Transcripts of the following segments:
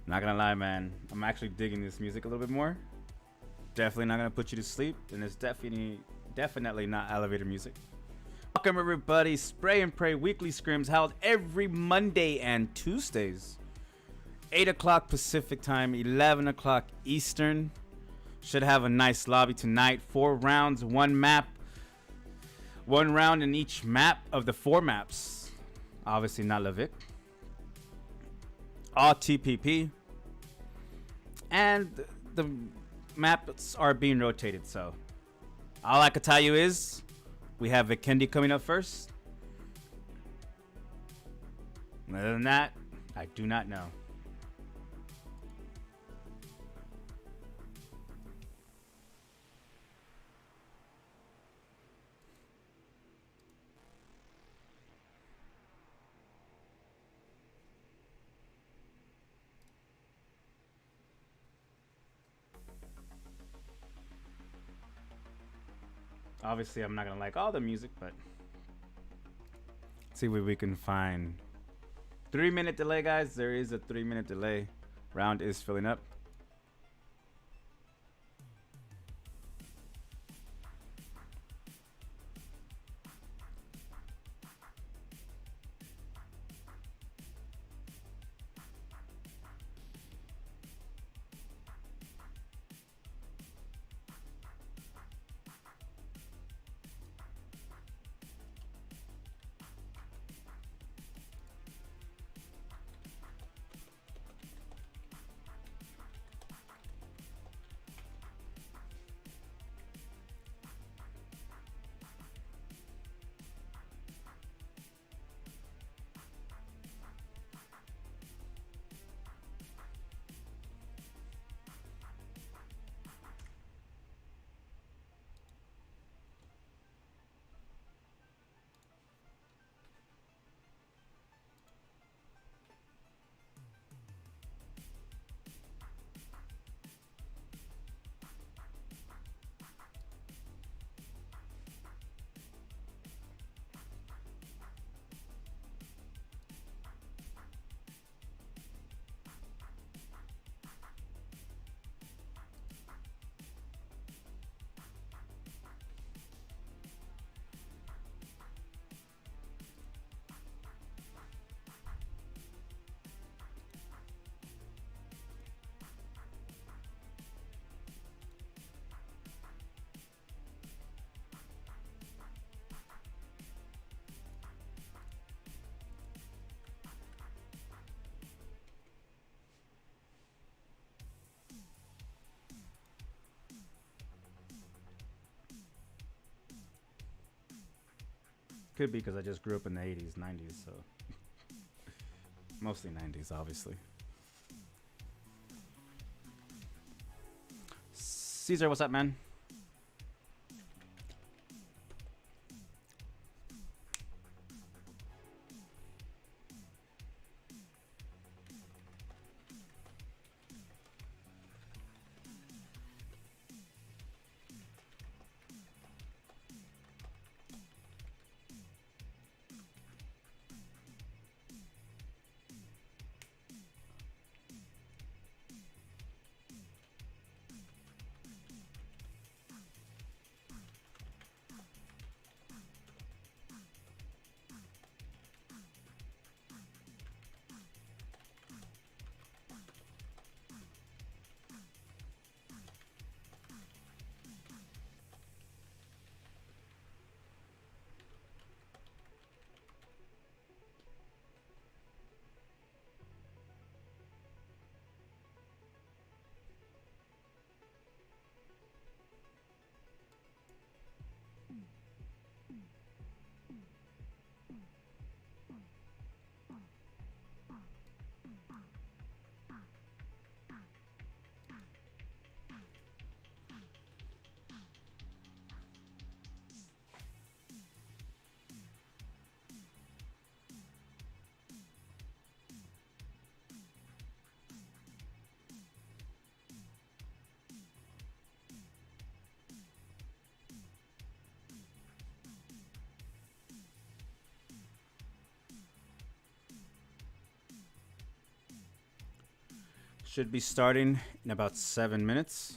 Not gonna lie, man. I'm actually digging this music a little bit more. Definitely not gonna put you to sleep, and it's definitely not elevator music. Welcome everybody. Spray and Pray weekly scrims held every Monday and Tuesdays. 8 o'clock Pacific time, 11 o'clock Eastern. Should have a nice lobby tonight. 4 rounds, 1 map. 1 round in each map of the 4 maps. Obviously not Levic. All TPP. And the maps are being rotated, so all I can tell you is we have Vikendi coming up first. Other than that, I do not know. Obviously, I'm not gonna like all the music, but let's see what we can find. 3-minute delay, guys. There is a 3-minute delay. Round is filling up. Could be because I just grew up in the 80s, 90s, so mostly 90s, obviously. Caesar, what's up, man? Should be starting in about 7 minutes.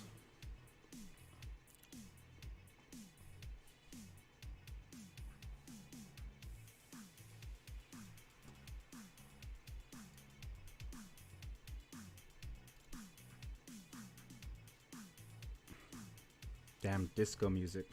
Damn disco music.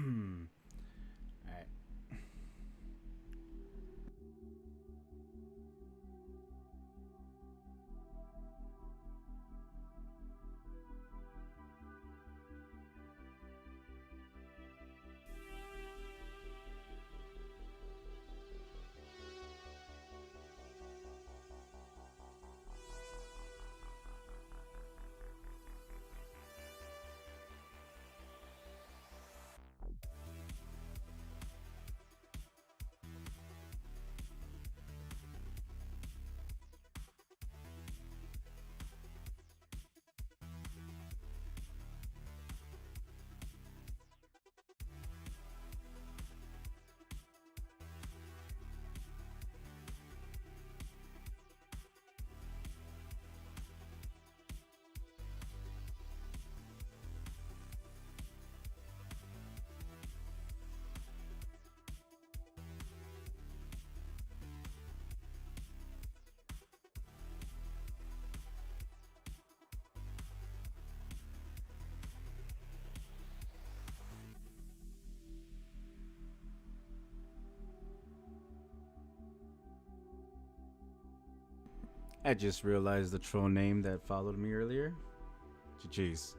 Alright. I just realized the troll name that followed me earlier. Jeez.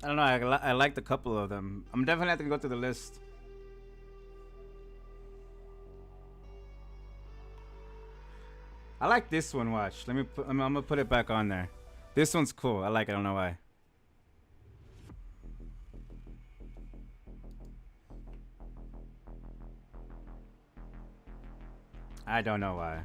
I don't know. I liked a couple of them. I'm definitely have to go through the list. I like this one. Watch. Let me put. I'm gonna put it back on there. This one's cool. I like it. I don't know why. I don't know why.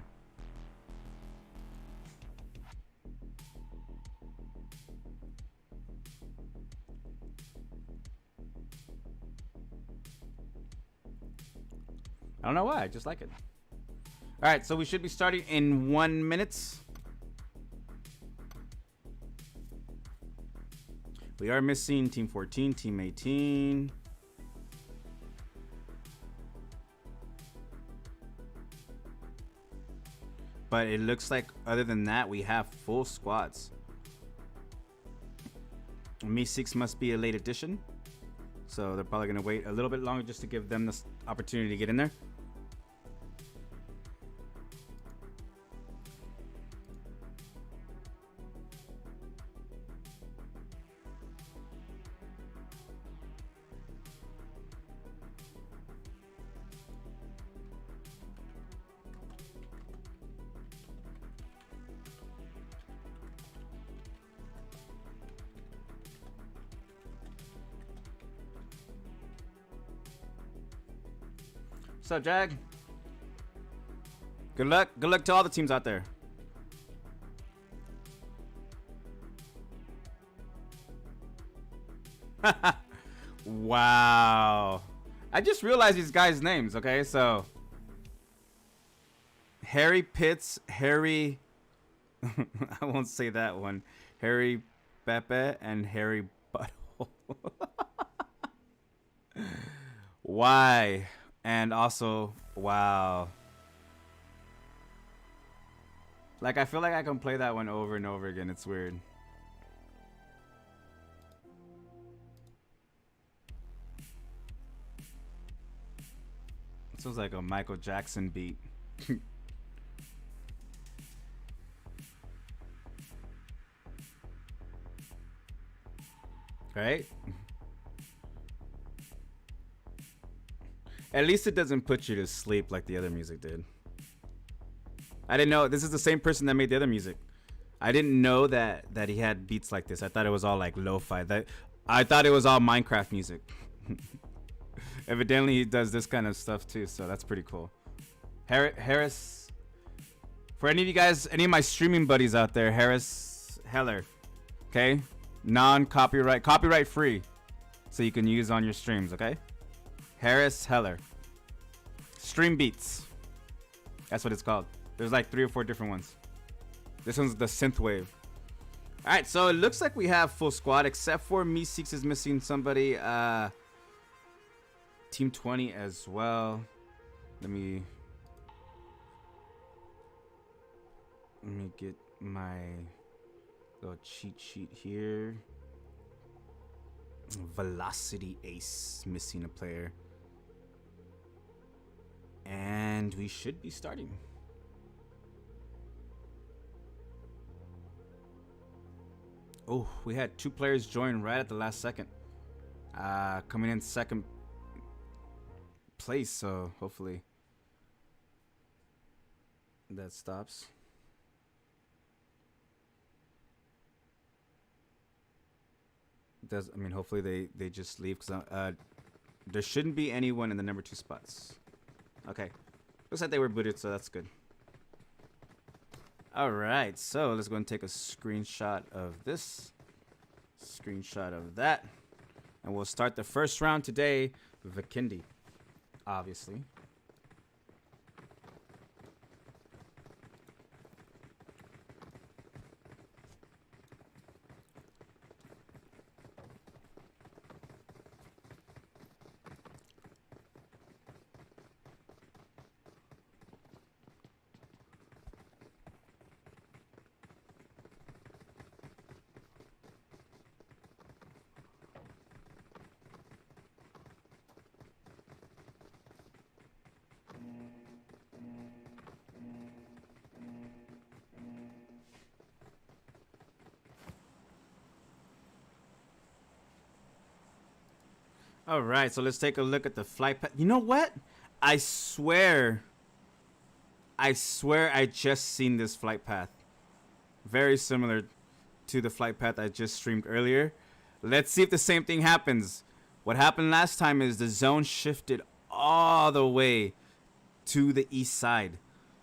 I don't know why. I just like it. All right, so we should be starting in 1 minute. We are missing Team 14, Team 18. But it looks like other than that, we have full squads. Me6 must be a late addition. So they're probably going to wait a little bit longer just to give them this opportunity to get in there. What's up, Jag? Good luck. Good luck to all the teams out there. Wow. I just realized these guys' names, okay? So Harry Pitts, Harry I won't say that one. Harry Pepe and Harry Butthole. Why? And also, wow. Like, I feel like I can play that one over and over again. It's weird. This was like a Michael Jackson beat. Right? At least it doesn't put you to sleep like the other music did. I didn't know. This is the same person that made the other music. I didn't know that he had beats like this. I thought it was all like lo-fi. I thought it was all Minecraft music. Evidently, he does this kind of stuff too, so that's pretty cool. Harris, for any of you guys, any of my streaming buddies out there, Harris Heller, okay? Non-copyright, copyright free, so you can use on your streams, okay? Harris Heller. Stream Beats. That's what it's called. There's like 3 or 4 different ones. This one's the synthwave. All right, so it looks like we have full squad, except for Me6 is missing somebody. Team 20 as well. Let me get my little cheat sheet here. Velocity Ace missing a player. And we should be starting. Oh, we had 2 players join right at the last second. Coming in second place, so hopefully that stops. I mean, hopefully they just leave, because there shouldn't be anyone in the number 2 spots. Okay, looks like they were booted, so that's good. All right, so let's go and take a screenshot of this, screenshot of that, and we'll start the first round today with Vikendi, obviously. All right, so let's take a look at the flight path. You know what? I swear I just seen this flight path. Very similar to the flight path I just streamed earlier. Let's see if the same thing happens. What happened last time is the zone shifted all the way to the east side,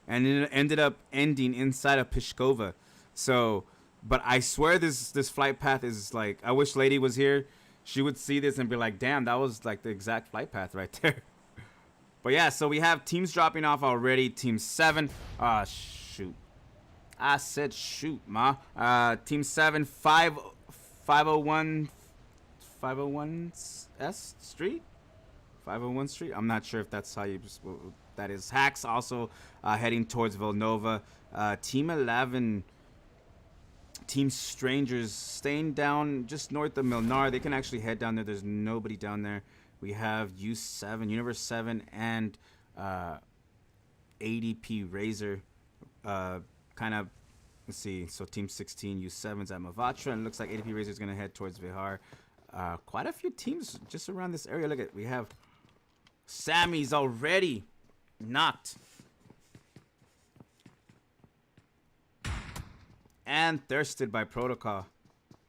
and it ended up ending inside of Pishkova. So, but I swear this flight path is like, I wish Lady was here. She would see this and be like, damn, that was like the exact flight path right there. But yeah, so we have teams dropping off already. Team 7. Ah, shoot. I said shoot, ma. Team 7, 501 S Street? 501 Street? I'm not sure if that's how you that is. Hacks also heading towards Villanova. Team 11, Team Strangers staying down just north of Milnar. They can actually head down there. There's nobody down there. We have U7, Universe 7, and ADP Razor. Kind of, let's see. So Team 16, U7's at Mavatra, and it looks like ADP Razor is going to head towards Vihar. Quite a few teams just around this area. Look at, we have Sammy's already knocked. And thirsted by Protocol.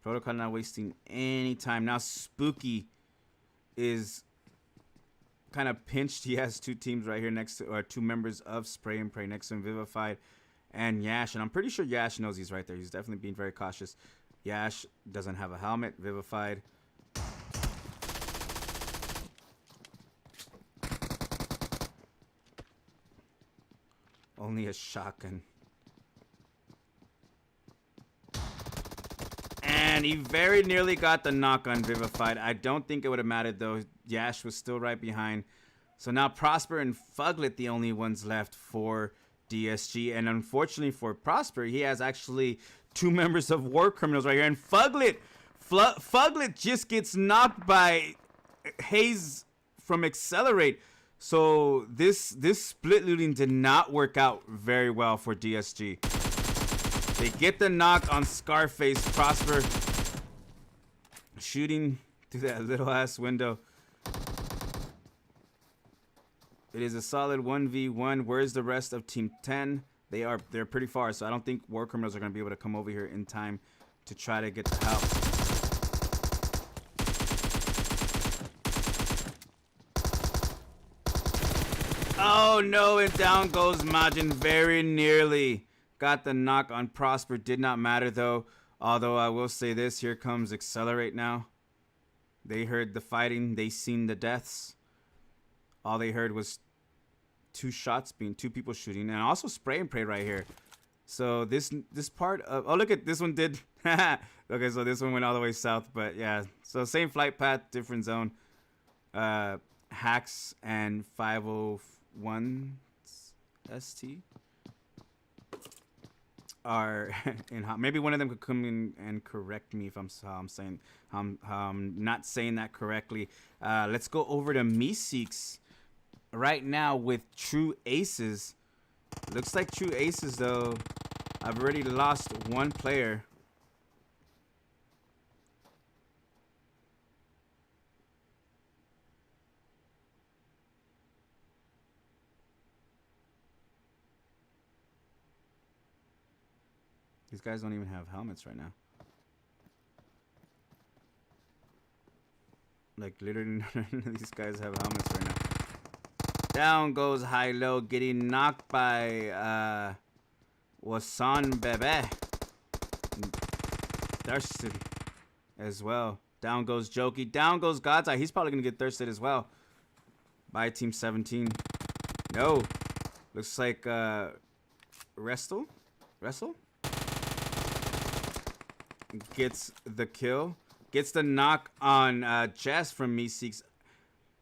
Protocol not wasting any time. Now Spooky is kind of pinched. He has two teams right here next to, or two members of Spray and Pray next to him, Vivified and Yash. And I'm pretty sure Yash knows he's right there. He's definitely being very cautious. Yash doesn't have a helmet. Vivified. Only a shotgun. And he very nearly got the knock on Vivified. I don't think it would have mattered, though. Yash was still right behind. So now Prosper and Fuglet, the only ones left for DSG. And unfortunately for Prosper, he has actually two members of War Criminals right here. And Fuglet just gets knocked by Hayes from Accelerate. So this split looting did not work out very well for DSG. They get the knock on Scarface. Prosper shooting through that little ass window. It is a solid 1v1. Where's the rest of Team 10? They're pretty far, so I don't think War Criminals are going to be able to come over here in time to try to get the help. Oh no, and down goes Majin very nearly. Got the knock on Prosper. Did not matter though. Although I will say this, here comes Accelerate now. They heard the fighting. They seen the deaths. All they heard was two people shooting, and also Spray and Pray right here. So this part of, oh look at this one did. Okay, so this one went all the way south, but yeah. So same flight path, different zone. Hacks and 501 ST are in. Maybe one of them could come in and correct me if I'm not saying that correctly. Let's go over to Meeseeks right now with True Aces. Looks like True Aces though. I've already lost one player. These guys don't even have helmets right now. Like literally none of these guys have helmets right now. Down goes High Low, getting knocked by Wasan Bebe. Thirsted as well. Down goes Jokey. Down goes God's Eye. He's probably gonna get thirsted as well. By Team 17. No. Looks like Wrestle gets the kill. Gets the knock on Jess from Meeseeks.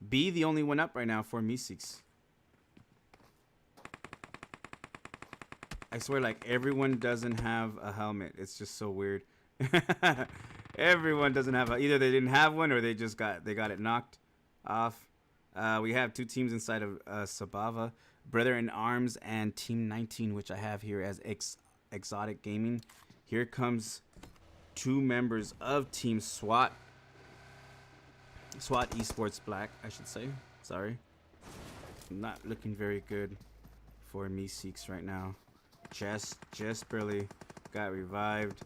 B the only one up right now for Meeseeks. I swear, like, everyone doesn't have a helmet. It's just so weird. Everyone doesn't have either they didn't have one or they got it knocked off. We have two teams inside of Sabava. Brother in Arms and Team 19, which I have here as Exotic Gaming. Here comes two members of Team SWAT. SWAT Esports Black, I should say. Sorry. Not looking very good for me Seeks right now. Just barely got revived.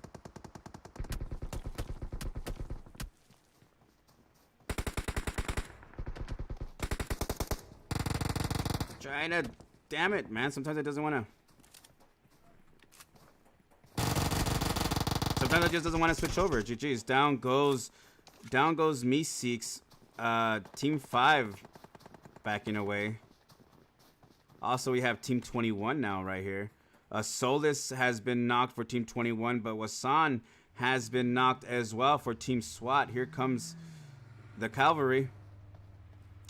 Trying to, damn it, man. Sometimes it doesn't want to. Sometimes it just doesn't want to switch over. GG's. Down goes me Seeks. Team 5 backing away. Also, we have Team 21 now right here. Solus has been knocked for Team 21, but Wasan has been knocked as well for Team SWAT. Here comes the cavalry.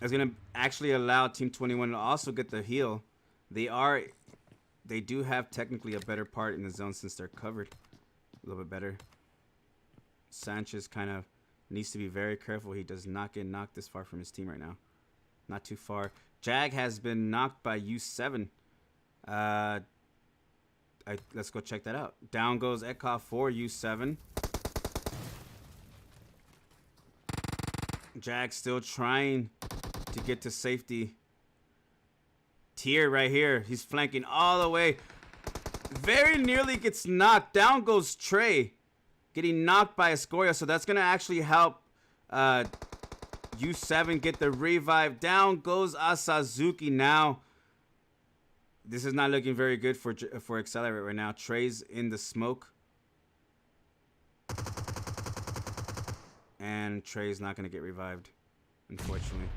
It's going to actually allow Team 21 to also get the heal. They do have technically a better part in the zone since they're covered a little bit better. Sanchez kind of needs to be very careful. He does not get knocked this far from his team right now. Not too far. Jag has been knocked by U7. Let's go check that out. Down goes Ekhoff for U7. Jag still trying to get to safety. Tier right here. He's flanking all the way. Very nearly gets knocked. Down goes Trey. Getting knocked by Escoria. So that's going to actually help U7 get the revive. Down goes Asazuki now. This is not looking very good for Accelerate right now. Trey's in the smoke. And Trey's not going to get revived, unfortunately.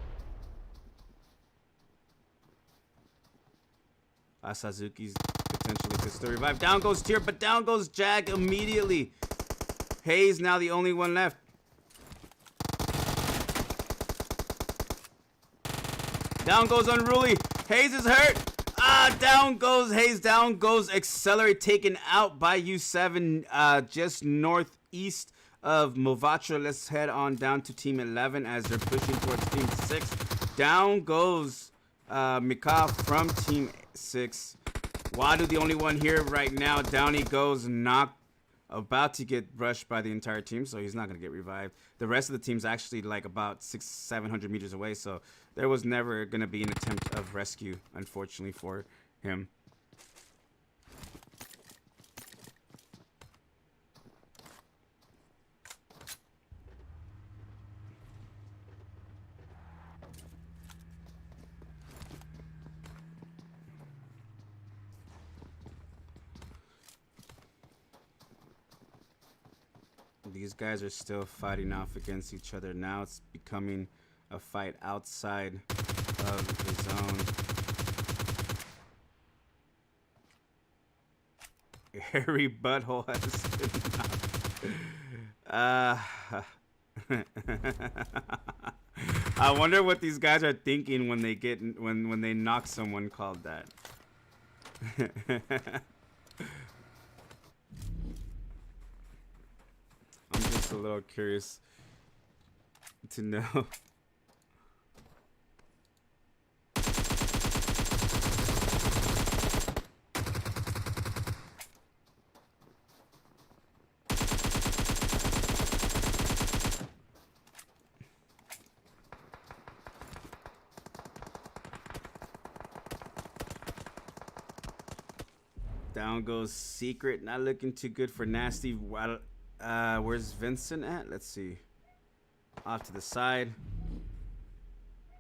Asazuki's potentially could still revive. Down goes Tier, but down goes Jag immediately. Hayes now the only one left. Down goes Unruly. Hayes is hurt. Down goes Hayes. Down goes Accelerate, taken out by U7 just northeast of Movatra. Let's head on down to Team 11 as they're pushing towards Team 6. Down goes Mikhail from Team 6. Wadu the only one here right now. Down he goes, knocked, about to get rushed by the entire team, so he's not going to get revived. The rest of the team's actually like about 600-700 meters away, so there was never going to be an attempt of rescue, unfortunately, for him. These guys are still fighting off against each other. Now it's becoming a fight outside of the zone. Hairy butthole has been I wonder what these guys are thinking when they get when they knock someone called that. I'm just a little curious to know. Down goes Secret. Not looking too good for Nasty. Where's Vincent at? Let's see. Off to the side.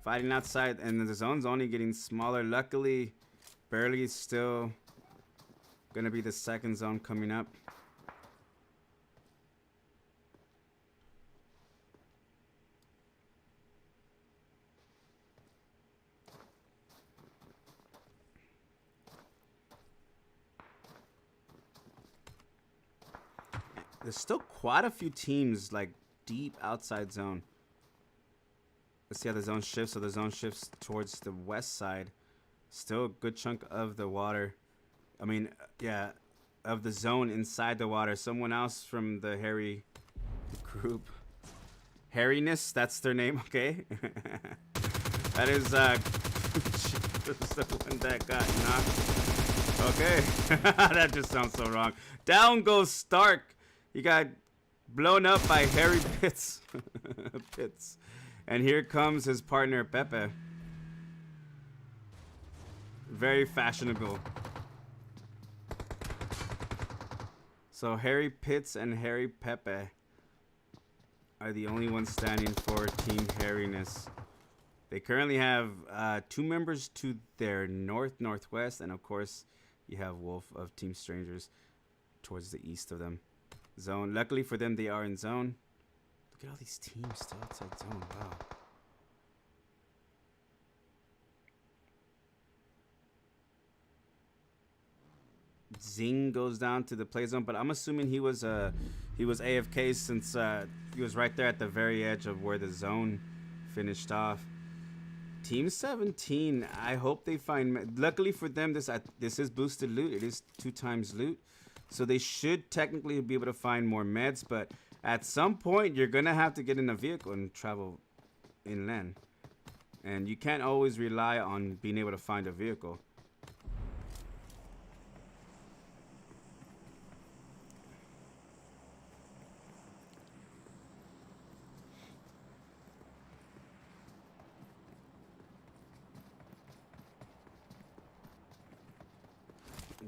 Fighting outside, and the zone's only getting smaller. Luckily, barely still gonna be the second zone coming up. There's still quite a few teams like deep outside zone. Let's see how the zone shifts. So the zone shifts towards the west side. Still a good chunk of the water. I mean, yeah, of the zone inside the water. Someone else from the hairy group. Hairiness, that's their name, okay? That is the one that got knocked. Okay. That just sounds so wrong. Down goes Stark. He got blown up by Hairy Pits. Pits. And here comes his partner, Pepe. Very fashionable. So Harry Pitts and Harry Pepe are the only ones standing for Team Harryness. They currently have 2 members to their northwest, and of course, you have Wolf of Team Strangers towards the east of them. Zone. Luckily for them, they are in zone. Look at all these teams still outside zone. Wow. Zing goes down to the play zone, but I'm assuming he was AFK since he was right there at the very edge of where the zone finished off. Team 17, I hope they find. Luckily for them, this is boosted loot. It is 2 times loot, so they should technically be able to find more meds. But at some point, you're gonna have to get in a vehicle and travel inland, and you can't always rely on being able to find a vehicle.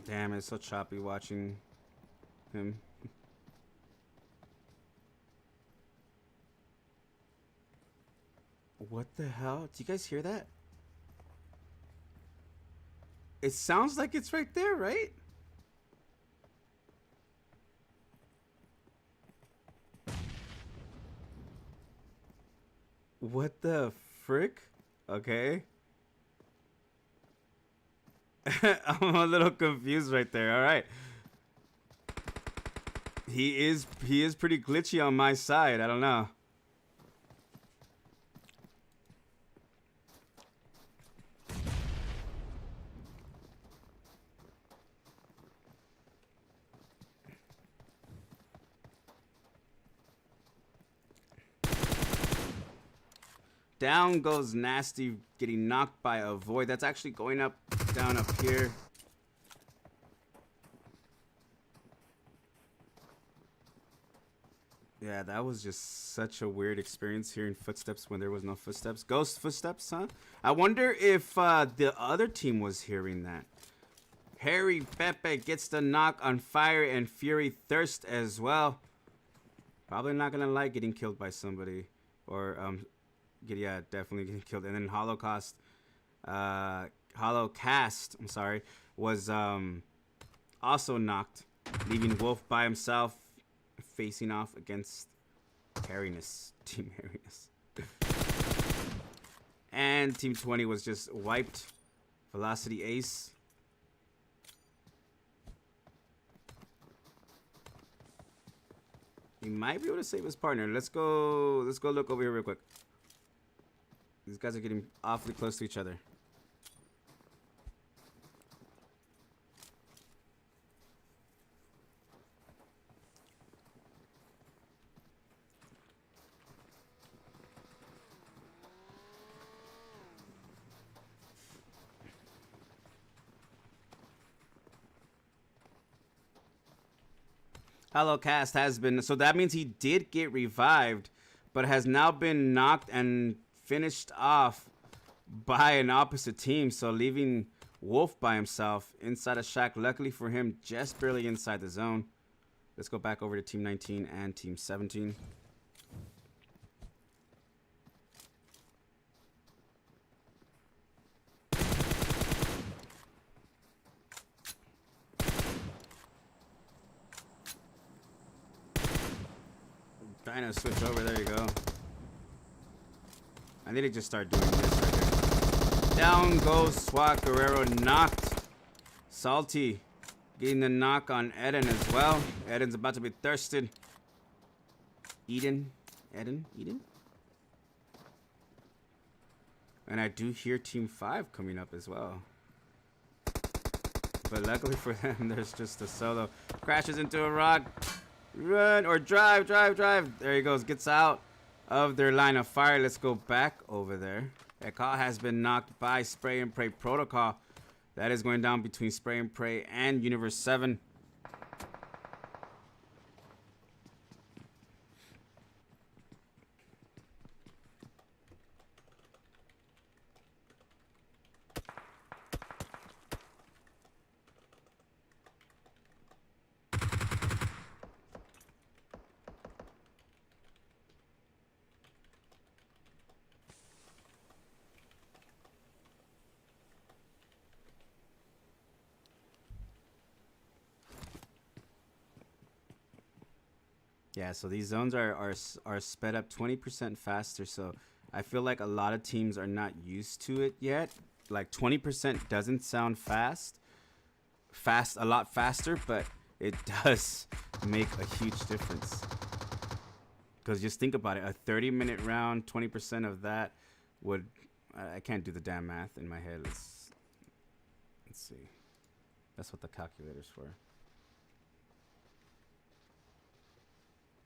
Damn, it's so choppy watching him. What the hell? Do you guys hear that? It sounds like it's right there, right? What the frick? Okay. I'm a little confused right there. All right. He is pretty glitchy on my side. I don't know. Down goes Nasty, getting knocked by a void. That's actually going up, down up here. Yeah, that was just such a weird experience hearing footsteps when there was no footsteps. Ghost footsteps, huh? I wonder if the other team was hearing that. Harry Pepe gets the knock on Fire and Fury Thirst as well. Probably not gonna like getting killed by somebody. Or, yeah, definitely getting killed. And then Holocast, I'm sorry, was also knocked, leaving Wolf by himself, facing off against Harryness, Team Harryness. And Team 20 was just wiped. Velocity Ace. He might be able to save his partner. Let's go look over here real quick. These guys are getting awfully close to each other. Holocast has been, so that means he did get revived, but has now been knocked and finished off by an opposite team, so leaving Wolf by himself inside a shack. Luckily for him, just barely inside the zone. Let's go back over to Team 19 and Team 17. Trying to switch over. There you go. I need to just start doing this right here. Down goes SWAT Guerrero, knocked. Salty getting the knock on Eden as well. Eden's about to be thirsted. Eden. And I do hear Team 5 coming up as well. But luckily for them, there's just a solo. Crashes into a rock. Run or drive. There he goes. Gets out of their line of fire. Let's go back over there. Ekal has been knocked by Spray and Pray Protocol. That is going down between Spray and Pray and Universe 7. Yeah, so these zones are sped up 20% faster. So I feel like a lot of teams are not used to it yet. Like 20% doesn't sound fast, a lot faster, but it does make a huge difference. Because just think about it, a 30-minute round, 20% of that would, I can't do the damn math in my head. Let's see. That's what the calculator's for.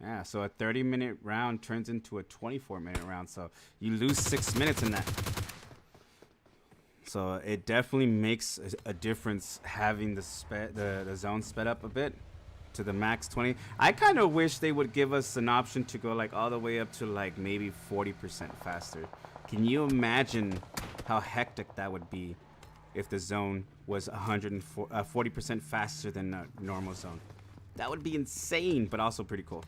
Yeah, so a 30-minute round turns into a 24-minute round. So you lose 6 minutes in that. So it definitely makes a difference having the zone sped up a bit to the max 20. I kind of wish they would give us an option to go like all the way up to like maybe 40% faster. Can you imagine how hectic that would be if the zone was 40% faster than a normal zone? That would be insane, but also pretty cool.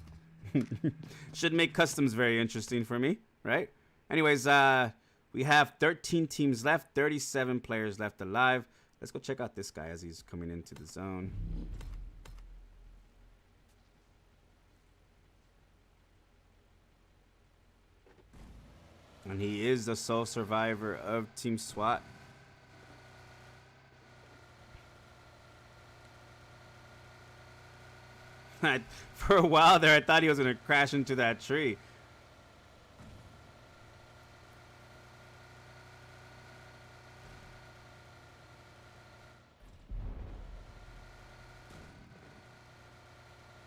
Should make customs very interesting for me, right? Anyways, we have 13 teams left, 37 players left alive. Let's go check out this guy as he's coming into the zone. And he is the sole survivor of Team SWAT. For a while there, I thought he was going to crash into that tree.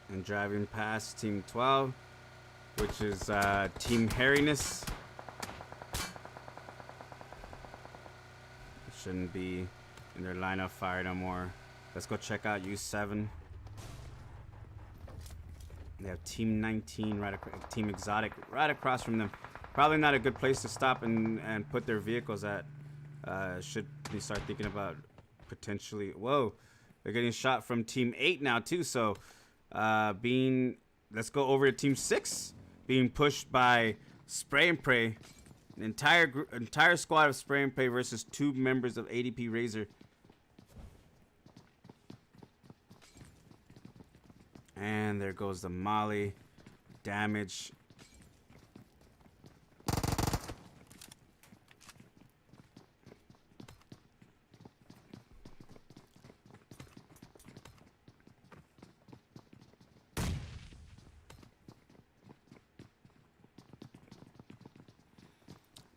And driving past Team 12, which is Team Hairiness. Shouldn't be in their line of fire no more. Let's go check out U7. They have Team 19 Team Exotic right across from them. Probably not a good place to stop and put their vehicles at. Should we start thinking about potentially? Whoa, they're getting shot from Team 8 now too. So let's go over to Team 6, being pushed by Spray and Pray. An entire squad of Spray and Pray versus 2 members of ADP Razor. And there goes the Molly. Damage.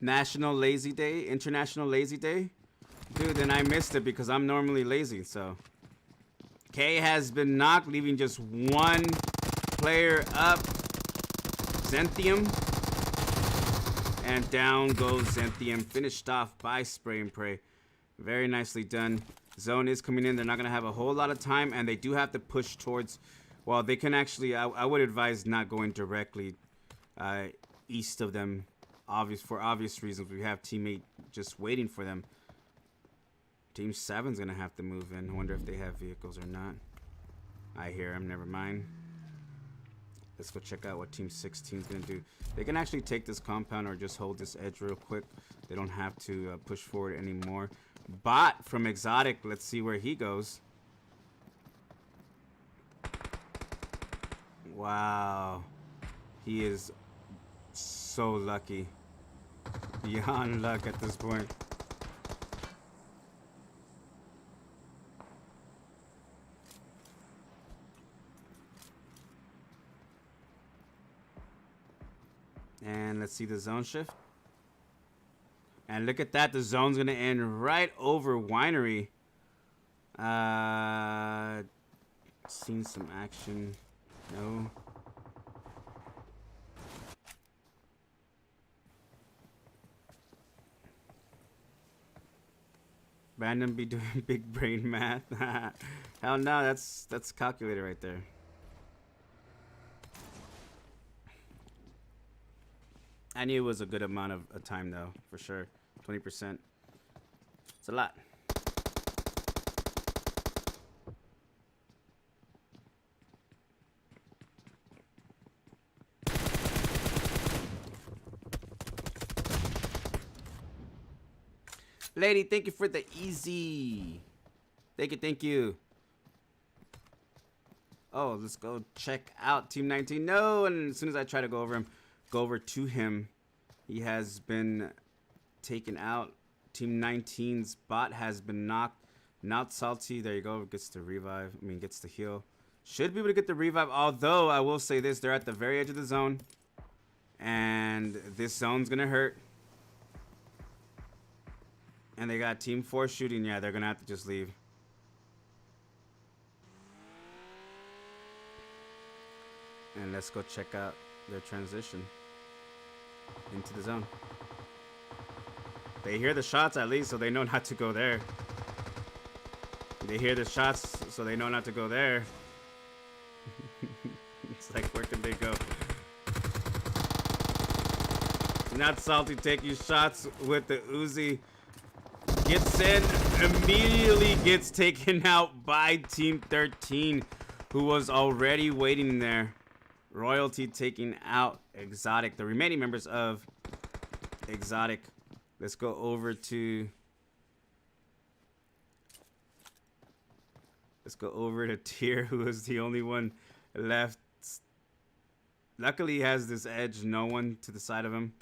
National Lazy Day, International Lazy Day. Dude, then I missed it because I'm normally lazy, so. K has been knocked, leaving just 1 player up. Zenthium. And down goes Zenthium, finished off by Spray and Pray. Very nicely done. Zone is coming in. They're not going to have a whole lot of time, and they do have to push towards, well, they can actually, I would advise not going directly east of them. For obvious reasons. We have Team 8 just waiting for them. Team 7's gonna have to move in. I wonder if they have vehicles or not. I hear them, never mind. Let's go check out what Team 16's gonna do. They can actually take this compound or just hold this edge real quick. They don't have to push forward anymore. Bot from Exotic, let's see where he goes. Wow. He is so lucky. Beyond luck at this point. And let's see the zone shift. And look at that, the zone's gonna end right over Winery. Seen some action. No. Random be doing big brain math. Hell no, that's calculator right there. I knew it was a good amount of time though, for sure. 20%. It's a lot. Lady, thank you for the easy. Thank you, thank you. Oh, let's go check out Team 19. No, and as soon as I try to go over to him, he has been taken out. Team 19's bot has been knocked. Not Salty. There you go. Gets the revive. I mean, gets the heal. Should be able to get the revive. Although, I will say this. They're at the very edge of the zone. And this zone's going to hurt. And they got Team 4 shooting. Yeah, they're going to have to just leave. And let's go check out their transition into the zone. They hear the shots at least, so they know not to go there. They hear the shots, so they know not to go there. It's like, where can they go? Not Salty taking shots with the Uzi. Gets in, immediately gets taken out by Team 13, who was already waiting there. Royalty taking out Exotic. The remaining members of Exotic. Let's go over to... Let's go over to Tier, who is the only one left. Luckily, he has this edge. No one to the side of him.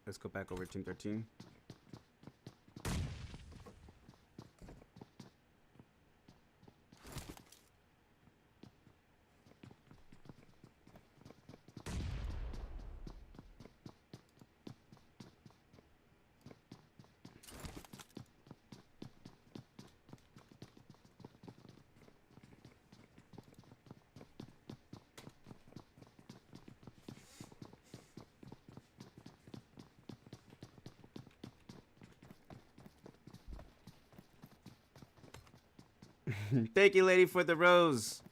Let's go back over to Team 13. Thank you, lady, for the rose.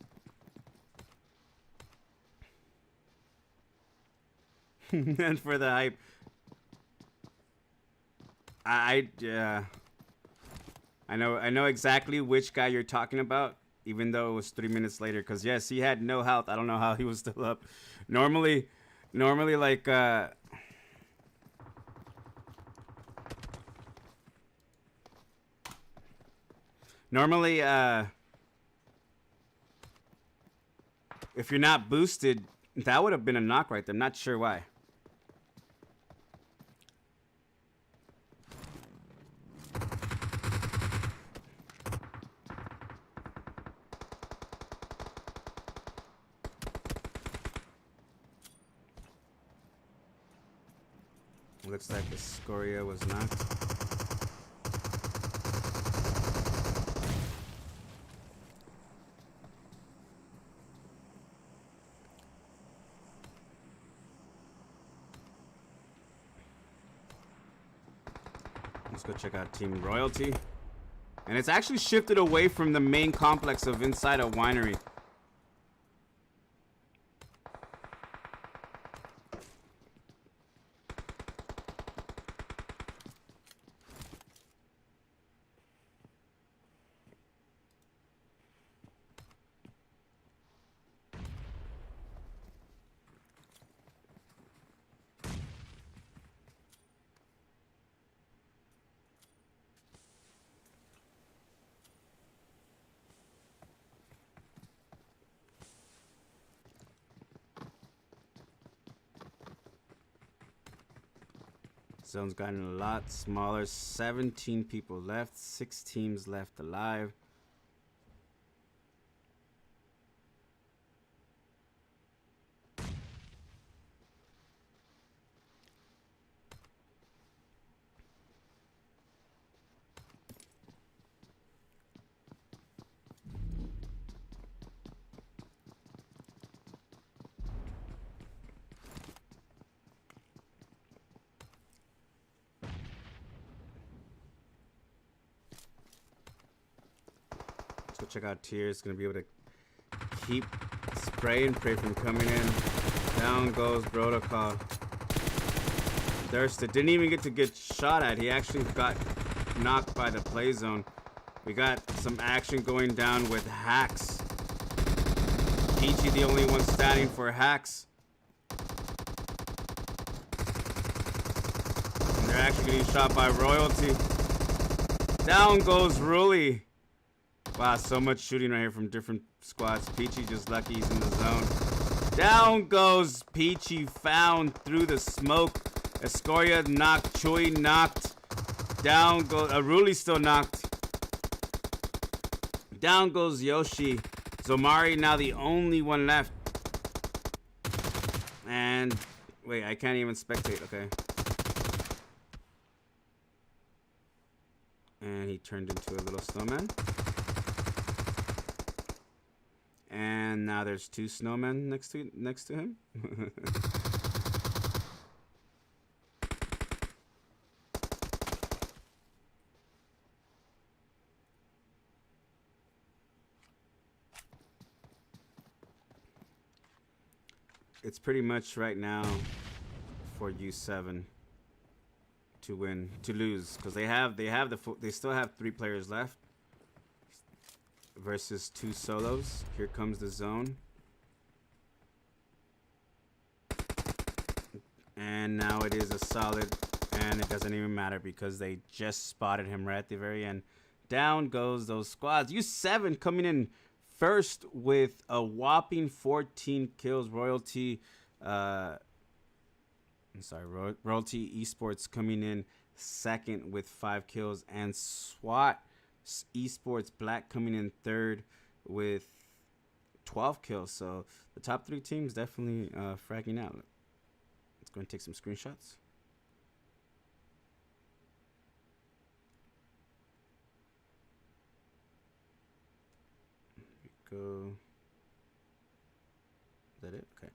And for the hype. I know exactly which guy you're talking about, even though it was 3 minutes later. Cause yes, he had no health. I don't know how he was still up. Normally like Normally, if you're not boosted, that would have been a knock right there. I'm not sure why. Looks like the Scoria was knocked. Let's go check out Team Royalty. And it's actually shifted away from the main complex of inside a winery. Zone's gotten a lot smaller. 17 people left. 6 teams left alive. Let's go check out Tier. It's gonna be able to keep spray and pray from coming in. Down goes Protocol. Thirsted didn't even get to get shot at. He actually got knocked by the play zone. We got some action going down with Hacks. Peachy the only one standing for Hacks. And They're actually getting shot by Royalty. Down goes Ruli. Wow, so much shooting right here from different squads. Peachy just lucky he's in the zone. Down goes Peachy, found through the smoke. Escoria knocked. Chui knocked. Down goes Ruli, still knocked. Down goes Yoshi. Zomari now the only one left. And wait, I can't even spectate. Okay. And he turned into a little snowman. And now there's 2 snowmen next to him. It's pretty much right now for U7 to win, to lose, because they still have 3 players left versus 2 solos. Here comes the zone, and now it is a solid, and it doesn't even matter because they just spotted him right at the very end. Down goes those squads. U7 coming in first with a whopping 14 kills. Royalty, Royalty Esports coming in second with 5 kills, and SWAT Esports Black coming in third with 12 kills. So the top 3 teams definitely fragging out. Let's go and take some screenshots. Go. Is that it? Okay.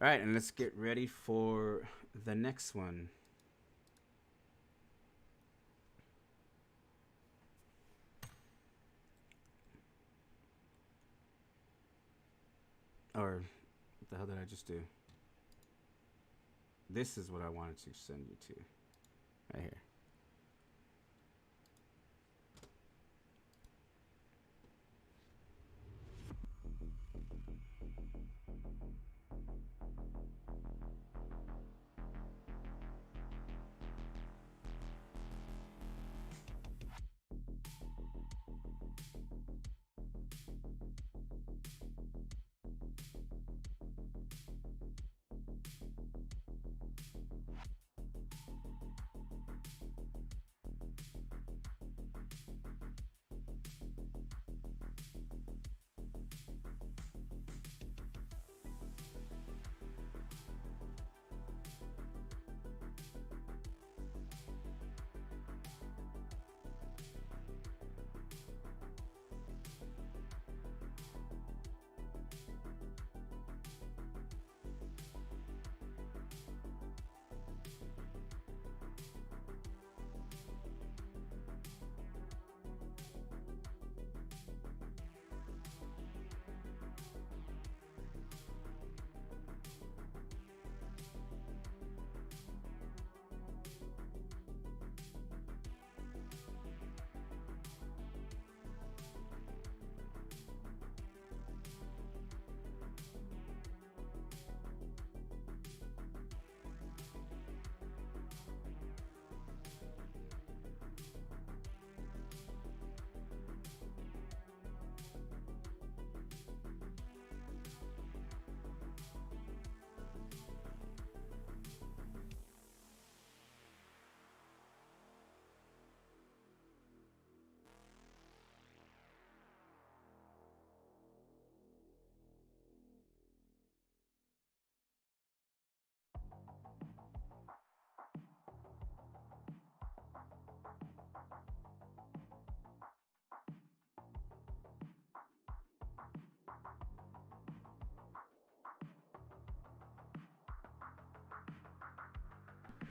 All right, and let's get ready for the next one. Or what the hell did I just do? This is what I wanted to send you to. Right here.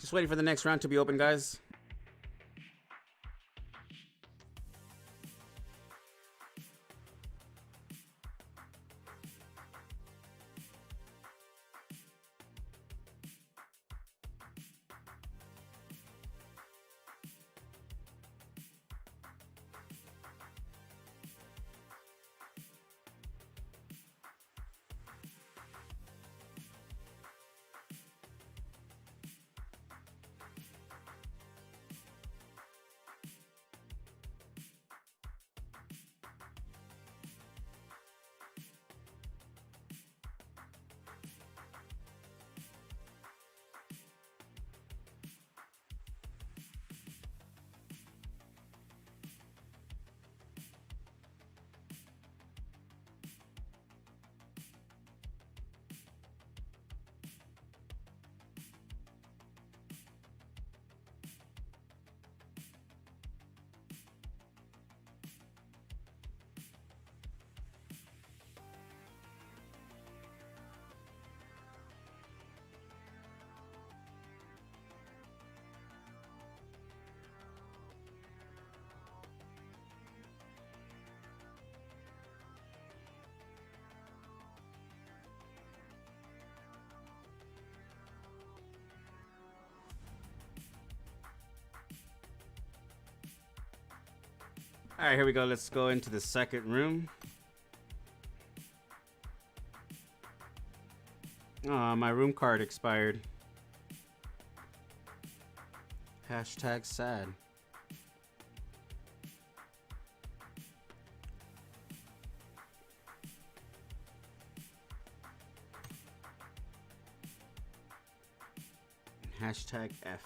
Just waiting for the next round to be open, guys. All right, here we go. Let's go into the second room. My room card expired. Hashtag sad. Hashtag F.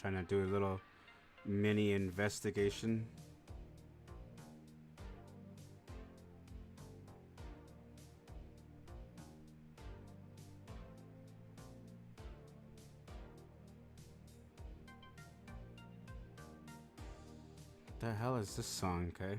trying to do a little mini investigation. What the hell is this song, okay?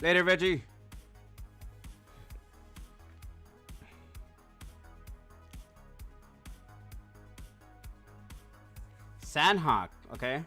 Later, Reggie. Sandhawk, okay.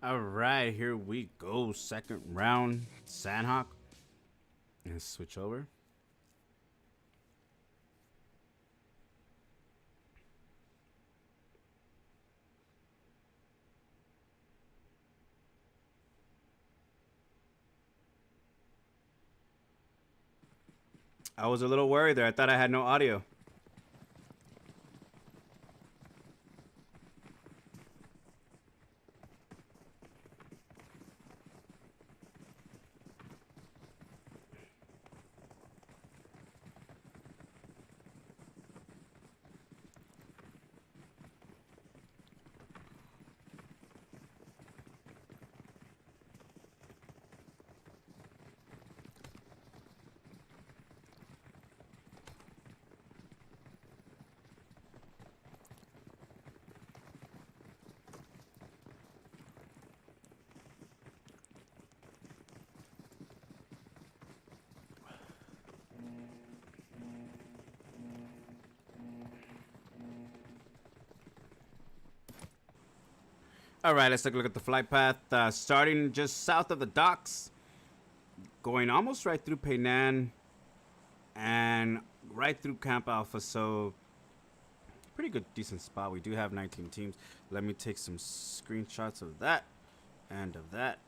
All right, here we go. Second round, Sandhawk. Let's switch over. I was a little worried there. I thought I had no audio. All right, let's take a look at the flight path. Starting just south of the docks, going almost right through Peinan and right through Camp Alpha. So pretty good, decent spot. We do have 19 teams. Let me take some screenshots of that and of that.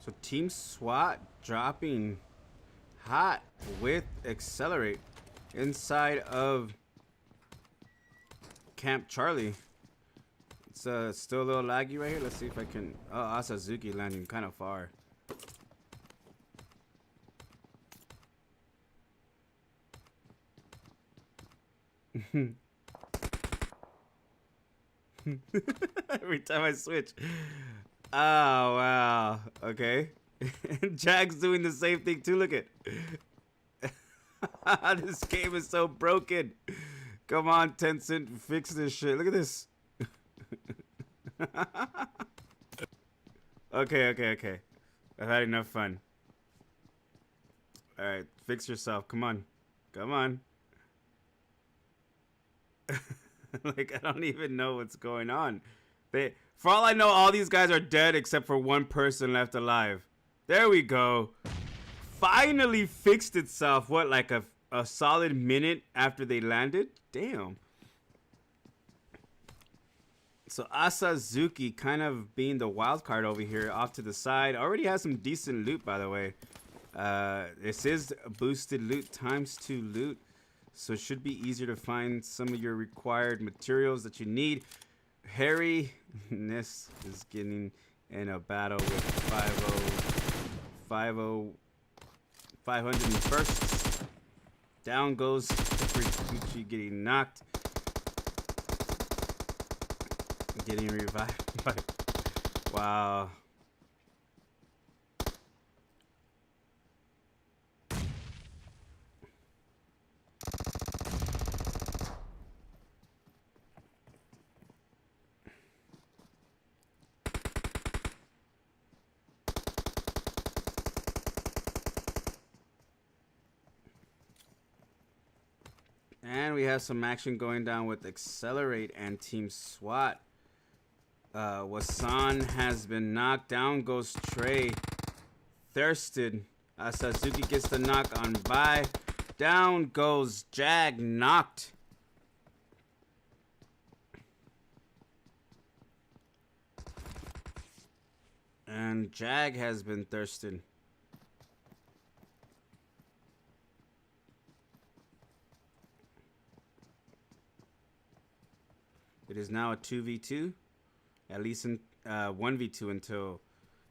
So Team SWAT dropping hot with Accelerate inside of Camp Charlie. It's still a little laggy right here. Let's see if I can. Oh, Asazuki landing kind of far. Every time I switch. Oh, wow. Okay. Jack's doing the same thing too. Look at. This game is so broken. Come on, Tencent, fix this shit. Look at this. Okay. I've had enough fun. Alright, fix yourself. Come on. Like, I don't even know what's going on. For all I know, all these guys are dead except for one person left alive. There we go. Finally fixed itself. What, like a solid minute after they landed? Damn. So Asazuki kind of being the wild card over here off to the side. Already has some decent loot, by the way. This is boosted loot ×2 loot. So it should be easier to find some of your required materials that you need. Harry Ness is getting in a battle with 501st. Down goes Gucci getting knocked. Getting revived. Wow. And we have some action going down with Accelerate and Team SWAT. Wasan has been knocked. Down goes Trey. Thirsted. Asazuki gets the knock on by. Down goes Jag. Knocked. And Jag has been thirsted. It is now a 2v2. At least in 1v2 until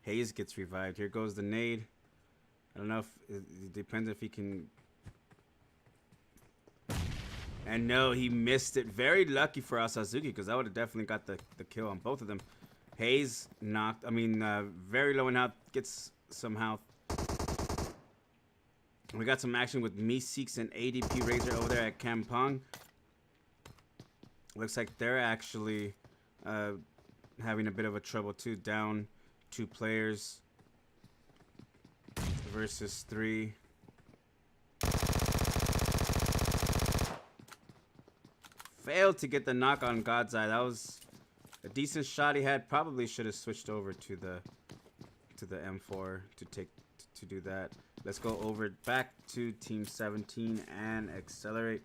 Hayes gets revived. Here goes the nade. I don't know if it depends if he can. And no, he missed it. Very lucky for Asazuki because I would have definitely got the kill on both of them. Hayes knocked. I mean, very low and out. Gets some health. We got some action with Meeseeks and ADP Razor over there at Kampong. Looks like they're actually having a bit of a trouble too. Down 2 players versus 3. Failed to get the knock on God's Eye. That was a decent shot he had. Probably should have switched over to the M4 to do that. Let's go over back to Team 17 and accelerate.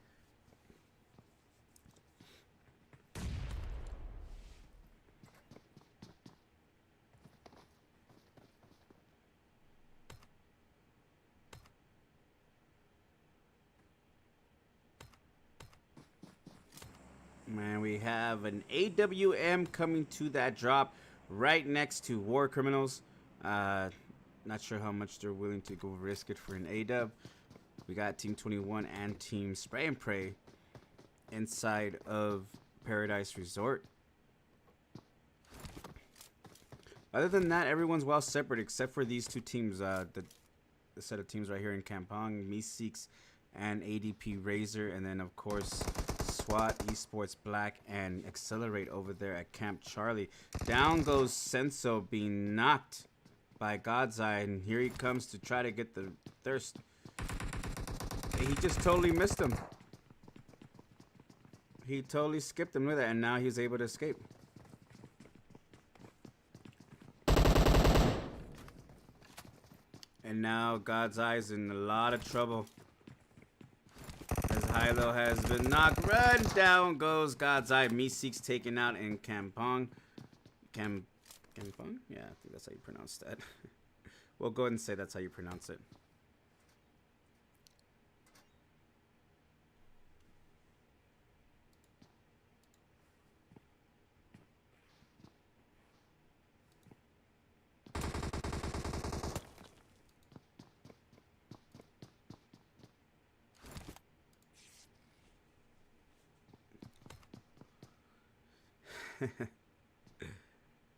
Man, we have an AWM coming to that drop right next to War Criminals. Not sure how much they're willing to go risk it for an AW. We got Team 21 and Team Spray and Pray inside of Paradise Resort. Other than that, everyone's well separate except for these 2 teams. The set of teams right here in Kampong, Meeseeks and ADP Razor, and then of course SWAT, Esports Black, and Accelerate over there at Camp Charlie. Down goes Senso, being knocked by God's Eye, and here he comes to try to get the thirst. He just totally missed him. He totally skipped him with it, and now he's able to escape. And now God's Eye's in a lot of trouble. As Hilo has been knocked. Run down goes God's Eye. Meeseeks taken out in Kampong. Kampong? Yeah, I think that's how you pronounce that. We'll go ahead and say that's how you pronounce it.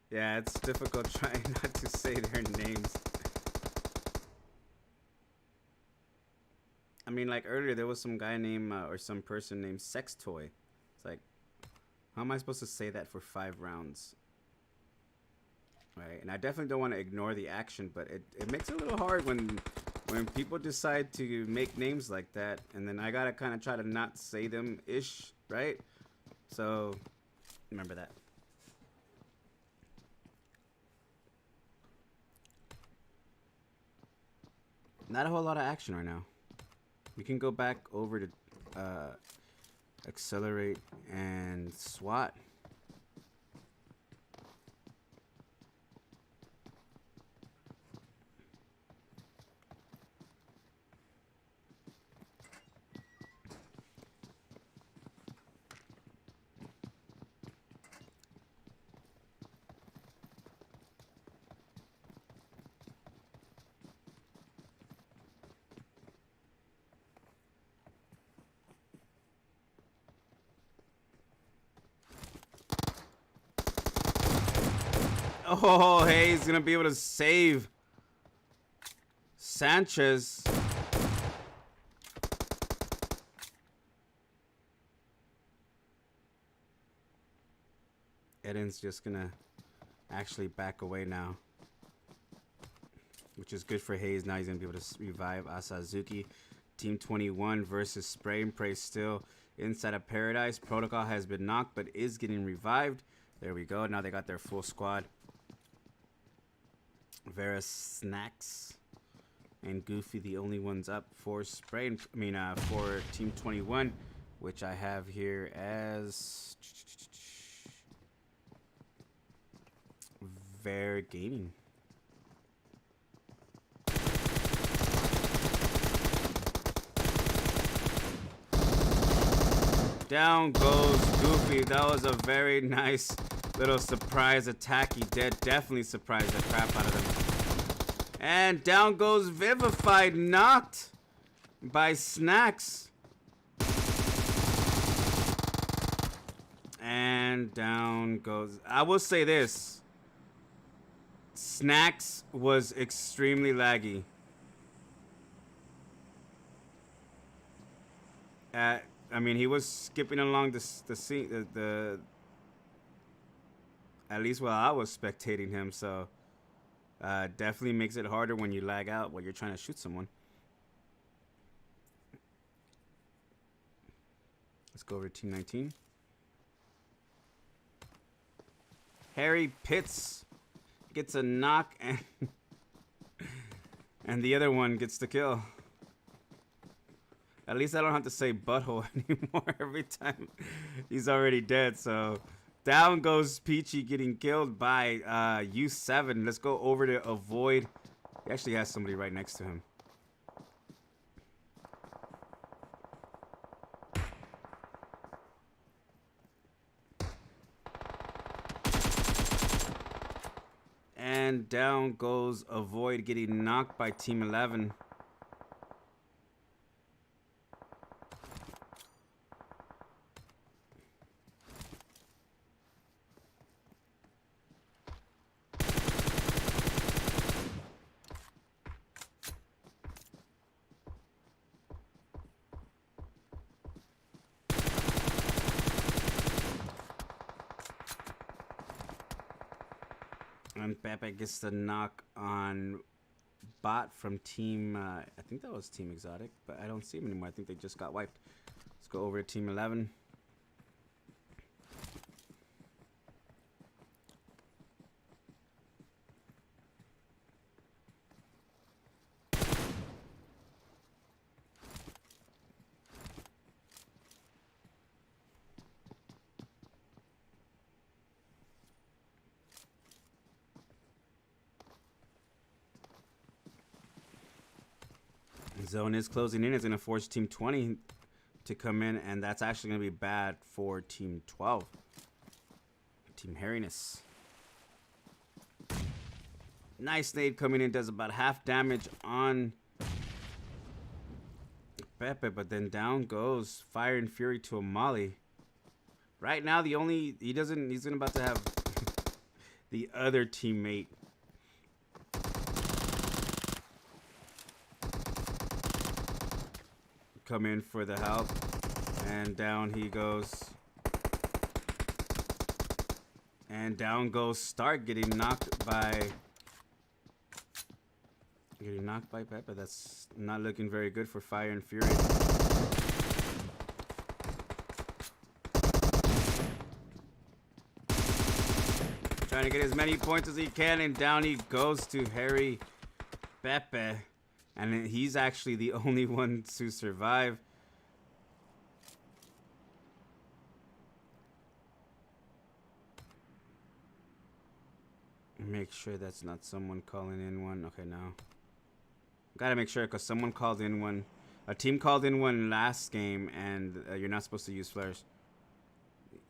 Yeah, it's difficult trying not to say their names. I mean, like earlier there was some guy named or some person named Sex Toy. It's like, how am I supposed to say that for 5 rounds? Right, and I definitely don't want to ignore the action, but it makes it a little hard when people decide to make names like that, and then I gotta kind of try to not say them ish, right? So remember that. Not a whole lot of action right now. We can go back over to Accelerate and SWAT. Oh, hey, he's gonna be able to save Sanchez. Eden's just gonna actually back away now, which is good for Hayes. Now he's gonna be able to revive Asazuki. Team 21 versus Spray and Pray still inside of Paradise. Protocol has been knocked but is getting revived. There we go. Now they got their full squad. Vera Snacks and Goofy the only ones up for Spray and for Team 21, which I have here as Ver Gaming. Down goes Goofy. That was a very nice little surprise attack. He did definitely surprise the crap out of them. And down goes Vivified, knocked by Snacks. And down goes... I will say this. Snacks was extremely laggy. I mean, he was skipping along the scene, the at least while I was spectating him. So definitely makes it harder when you lag out while you're trying to shoot someone. Let's go over to team 19. Harry Pitts gets a knock and the other one gets the kill. At least I don't have to say butthole anymore every time he's already dead. So down goes Peachy, getting killed by U7. Let's go over to avoid. He actually has somebody right next to him. And down goes avoid, getting knocked by team 11. And Pepe gets the knock on Bot from team, I think that was Team Exotic, but I don't see him anymore. I think they just got wiped. Let's go over to team 11. Zone is closing in. It's going to force team 20 to come in, and that's actually going to be bad for team 12. Team Hairiness. Nice nade coming in, does about half damage on Pepe, but then down goes Fire and Fury to a molly. Right now, he's about to have the other teammate come in for the help, and down he goes. And down goes Stark, getting knocked by Pepe. That's not looking very good for Fire and Fury. Trying to get as many points as he can, and down he goes to Harry Pepe. And he's actually the only one to survive. Make sure that's not someone calling in one. Okay, no. Gotta make sure, because someone called in one. A team called in one last game, and you're not supposed to use flares.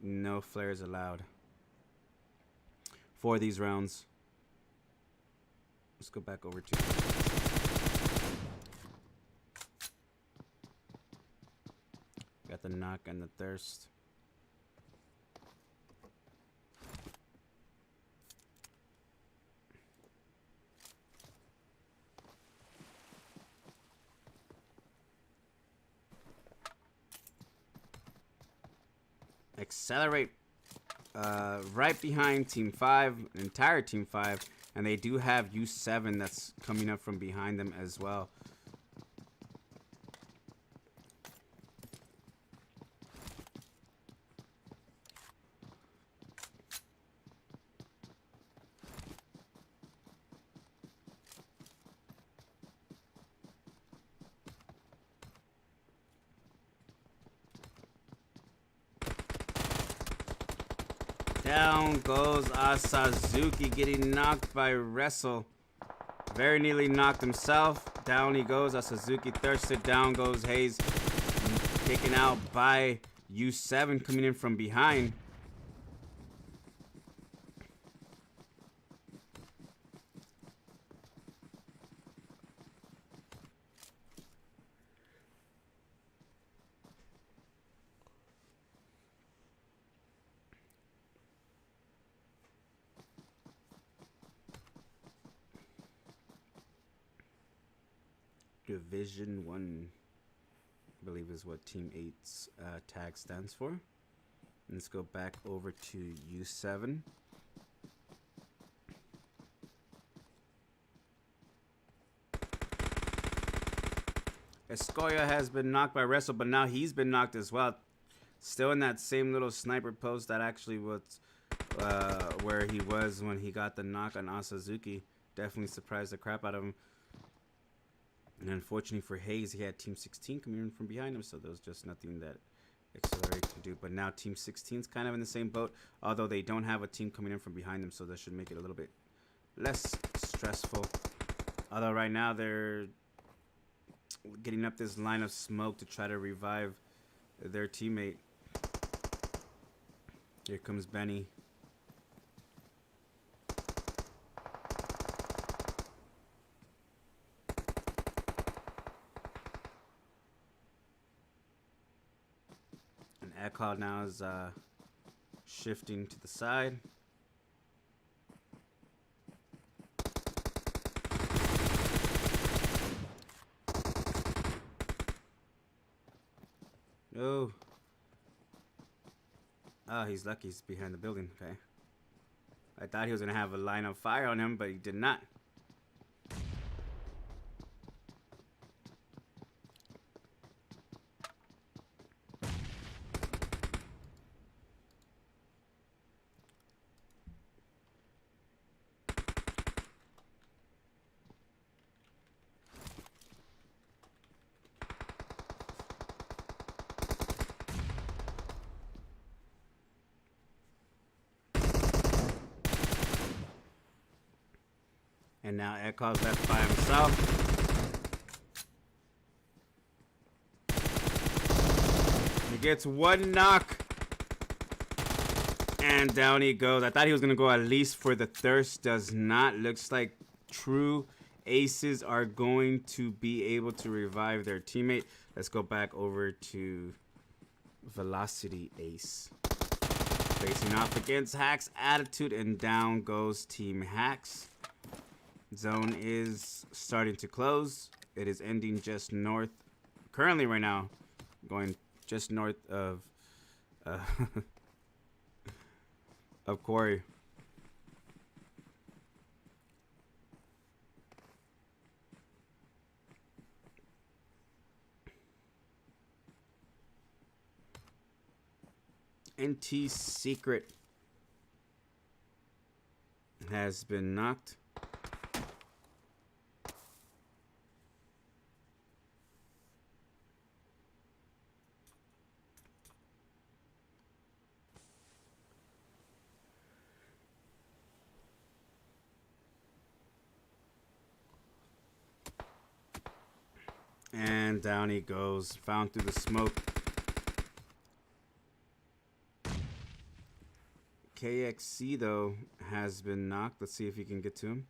No flares allowed for these rounds. Let's go back over to... Got the knock and the thirst. Accelerate right behind team 5, entire team 5, and they do have U7 that's coming up from behind them as well. Down goes Asazuki, getting knocked by Wrestle. Very nearly knocked himself. Down he goes. Asazuki thirsted. Down goes Hayes. Taken out by U7 coming in from behind. Division 1. I believe is what Team 8's tag stands for. Let's go back over to U7. Escoya has been knocked by Wrestle, but now he's been knocked as well. Still in that same little sniper post that actually was where he was when he got the knock on Asazuki. Definitely surprised the crap out of him. And unfortunately for Hayes, he had Team 16 coming in from behind him, so there was just nothing that Accelerate can do. But now Team 16 is kind of in the same boat, although they don't have a team coming in from behind them, so that should make it a little bit less stressful. Although right now they're getting up this line of smoke to try to revive their teammate. Here comes Benny. And Echo now is shifting to the side. Oh. Oh, he's lucky he's behind the building. Okay. I thought he was going to have a line of fire on him, but he did not. And now Ekhov's left by himself. He gets one knock. And down he goes. I thought he was going to go at least for the thirst. Does not. Looks like true aces are going to be able to revive their teammate. Let's go back over to Velocity Ace. Facing off against Hacks Attitude. And down goes Team Hacks. Zone is starting to close. It is ending just north. Currently right now, going just north of of Quarry. NT Secret has been knocked. And down he goes, found through the smoke. KXC, though, has been knocked. Let's see if he can get to him.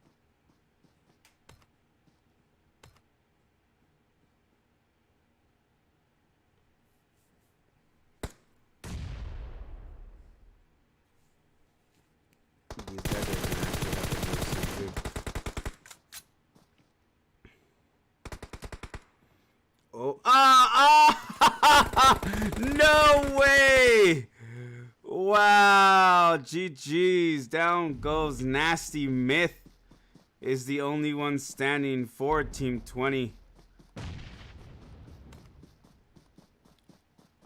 These guys are gonna actually have to do something good. Oh, no way! Wow, GG's. Down goes Nasty Myth. Is the only one standing for Team 20.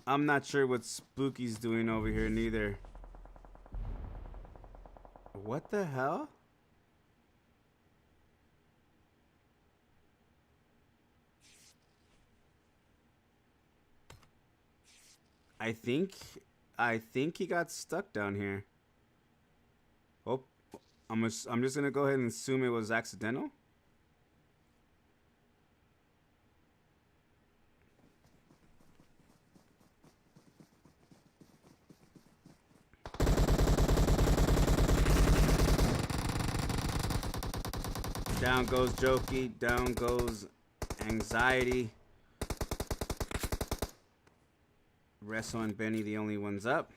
I'm not sure what Spooky's doing over here neither. What the hell? I think he got stuck down here. Oh, I'm just gonna go ahead and assume it was accidental. Down goes Jokey, down goes Anxiety. Resso and Benny, the only ones up.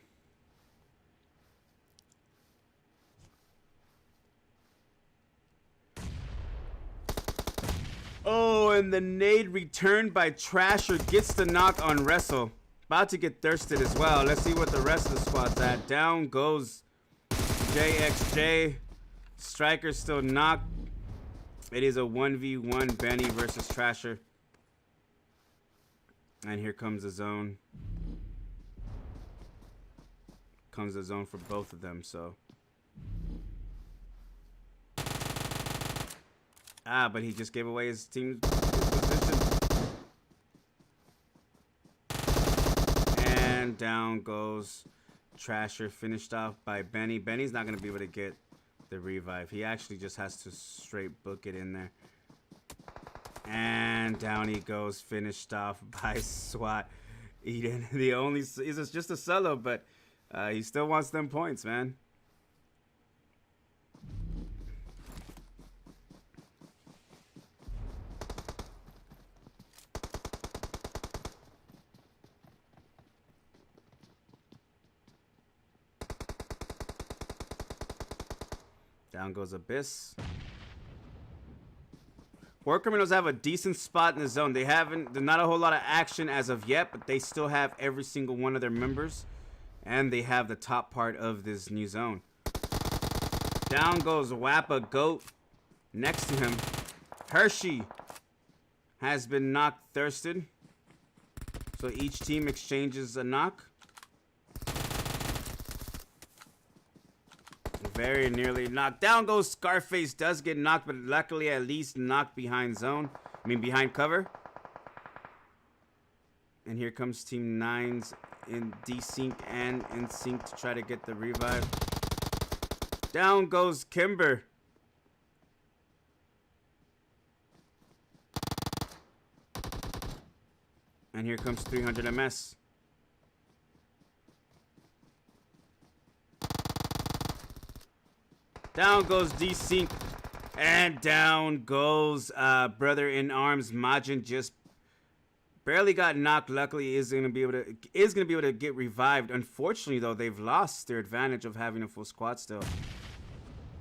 Oh, Oh, and the nade returned by Trasher gets the knock on Wrestle. About to get thirsted as well. Let's see what the rest of the squad's at. Down goes JXJ. Striker's still knocked. It is a 1v1 Benny versus Trasher. And here comes the zone. Comes the zone for both of them, so. But he just gave away his team's position. And down goes Trasher, finished off by Benny. Benny's not going to be able to get the revive. He actually just has to straight book it in there. And down he goes, finished off by SWAT. Eden, the only, is just a solo, but he still wants them points, man. Down goes Abyss. War Criminals have a decent spot in the zone. There's not a whole lot of action as of yet, but they still have every single one of their members. And they have the top part of this new zone. Down goes Wappa Goat. Next to him, Hershey has been knocked thirsted. So each team exchanges a knock. Very nearly knocked. Down goes Scarface. Does get knocked, but luckily at least knocked behind zone. Behind cover. And here comes Team 9's in desync and in sync to try to get the revive. Down goes Kimber. And here comes 300 MS. Down goes desync. And down goes brother in arms Majin. Just barely got knocked. Luckily is gonna be able to get revived. Unfortunately though, they've lost their advantage of having a full squad still.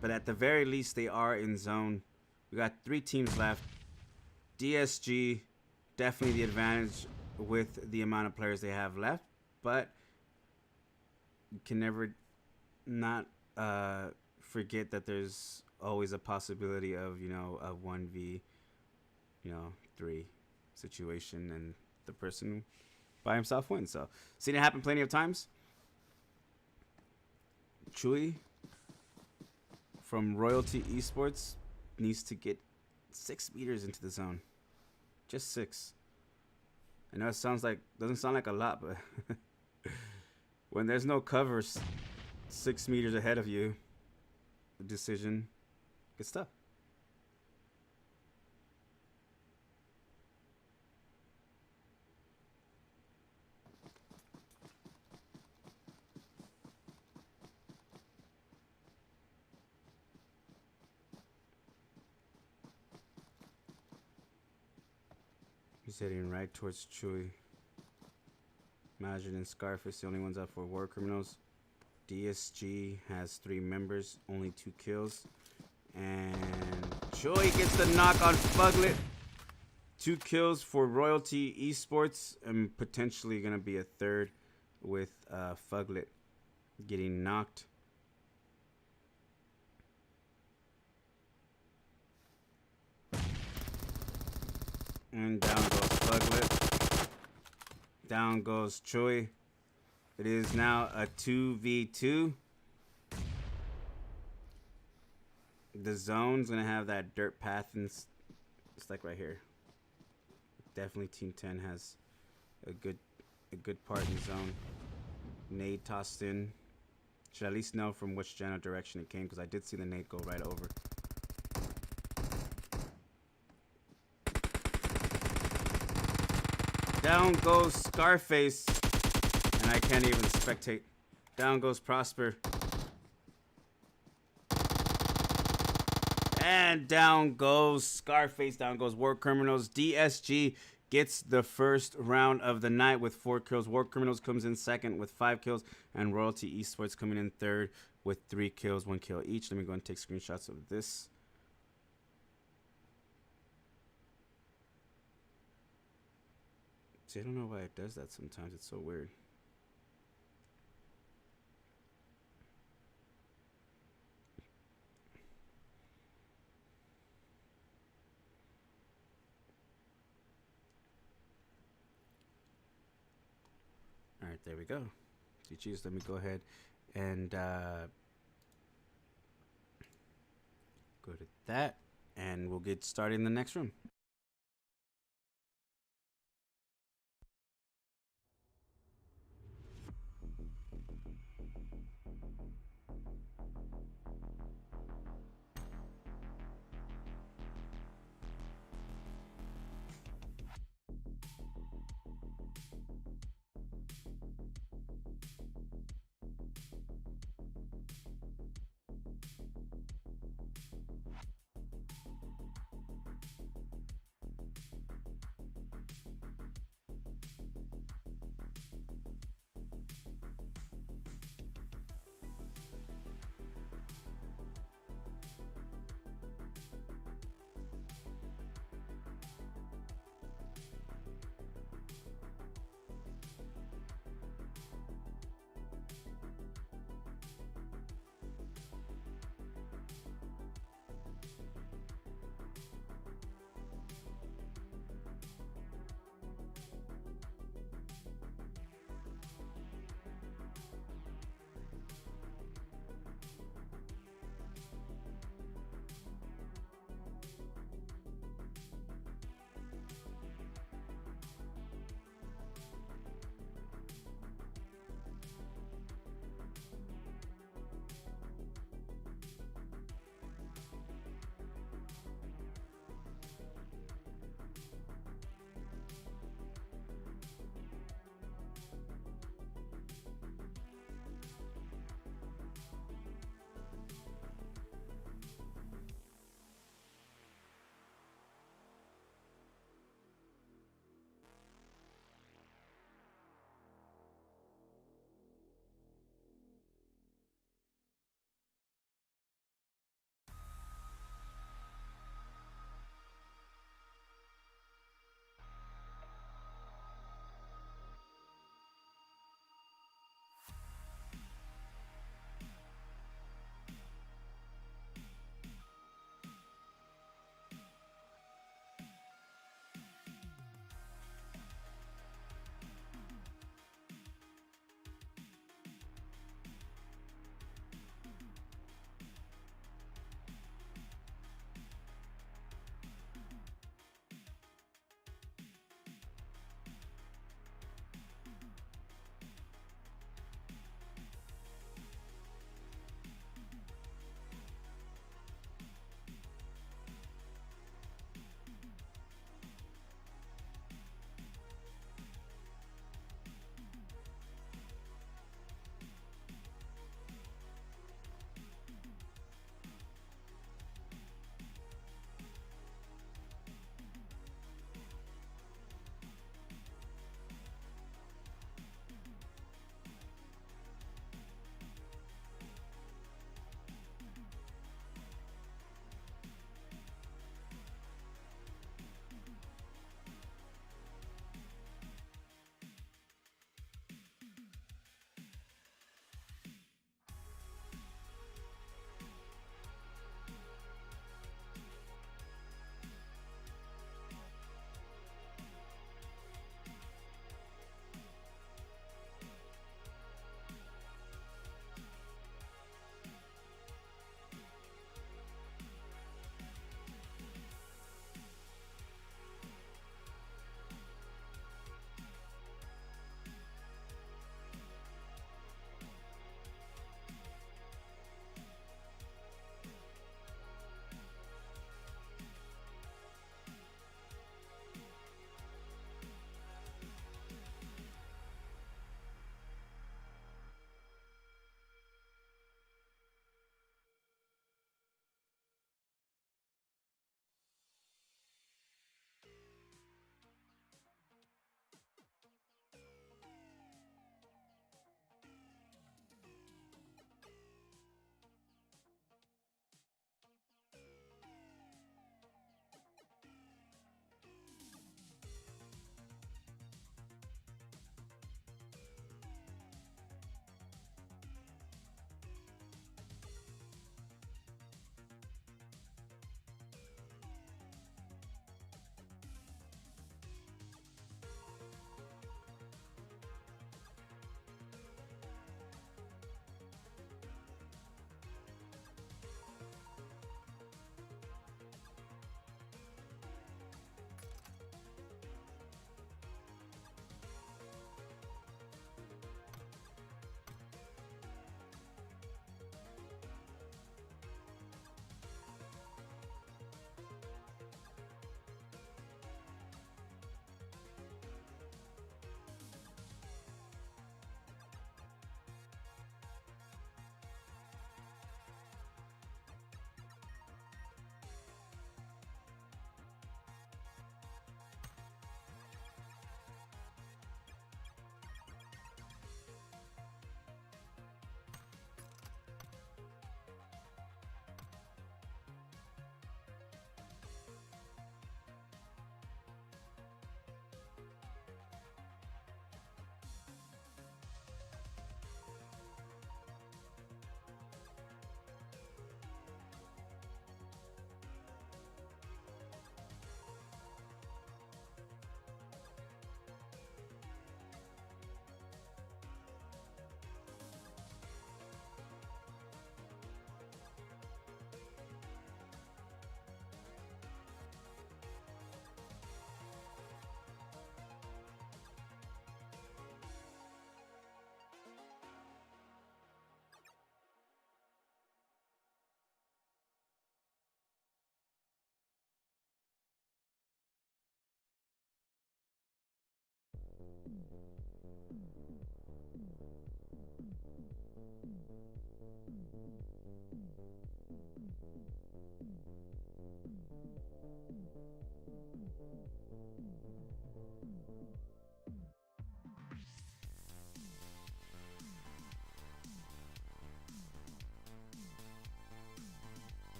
But at the very least they are in zone. We got 3 teams left. DSG definitely the advantage with the amount of players they have left, but you can never not forget that there's always a possibility of, you know, a 1v, 3 situation and the person by himself wins. So seen it happen plenty of times. Chewy from Royalty Esports needs to get 6 meters into the zone. Just 6. I know it doesn't sound like a lot, but when there's no covers 6 meters ahead of you, the decision gets tough. He's heading right towards Chewy. Majin and Scarface, the only ones up for War Criminals. DSG has 3 members, only 2 kills. And Chewy gets the knock on Fuglet. 2 kills for Royalty Esports, and potentially going to be a third with Fuglet getting knocked. And down goes Fuglet. Down goes Choi. It is now a 2v2. The zone's gonna have that dirt path, and it's like right here. Definitely Team 10 has a good part in the zone. Nade tossed in. Should at least know from which general direction it came, because I did see the nade go right over. Down goes Scarface, and I can't even spectate. Down goes Prosper. And down goes Scarface, down goes War Criminals. DSG gets the first round of the night with 4 kills. War Criminals comes in second with 5 kills, and Royalty Esports coming in third with 3 kills, 1 kill each. Let me go and take screenshots of this. See, I don't know why it does that sometimes. It's so weird. All right, there we go. GG's. Let me go ahead and go to that, and we'll get started in the next room.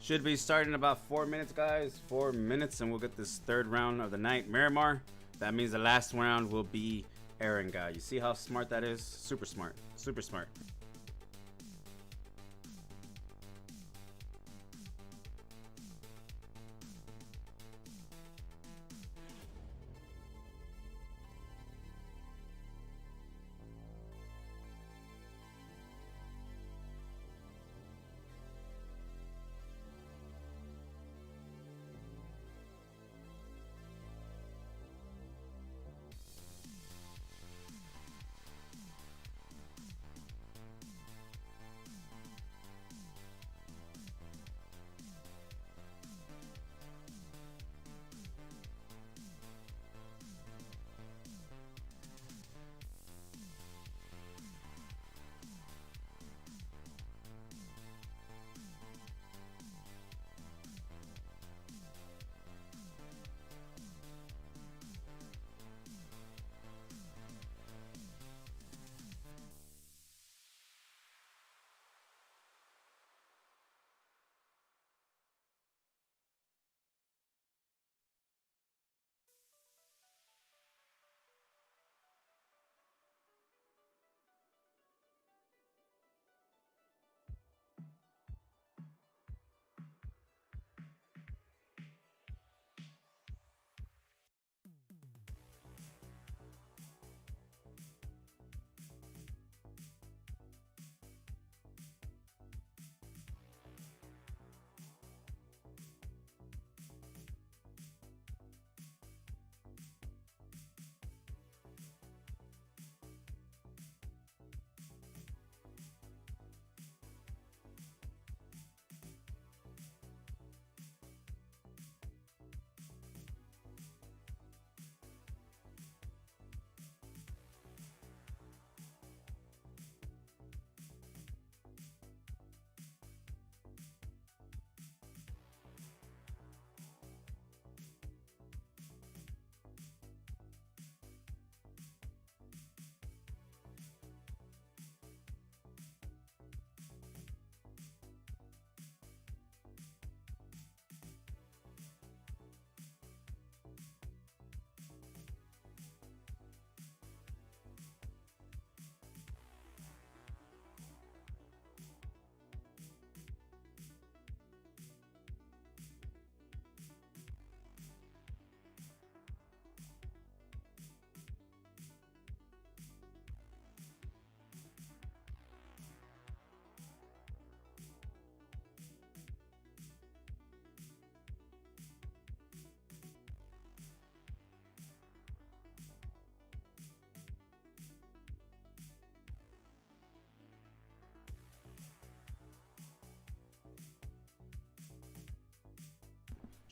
Should be starting in about 4 minutes, guys. 4 minutes, and we'll get this third round of the night. Miramar. That means the last round will be Aaron guy. You see how smart that is? Super smart. Super smart.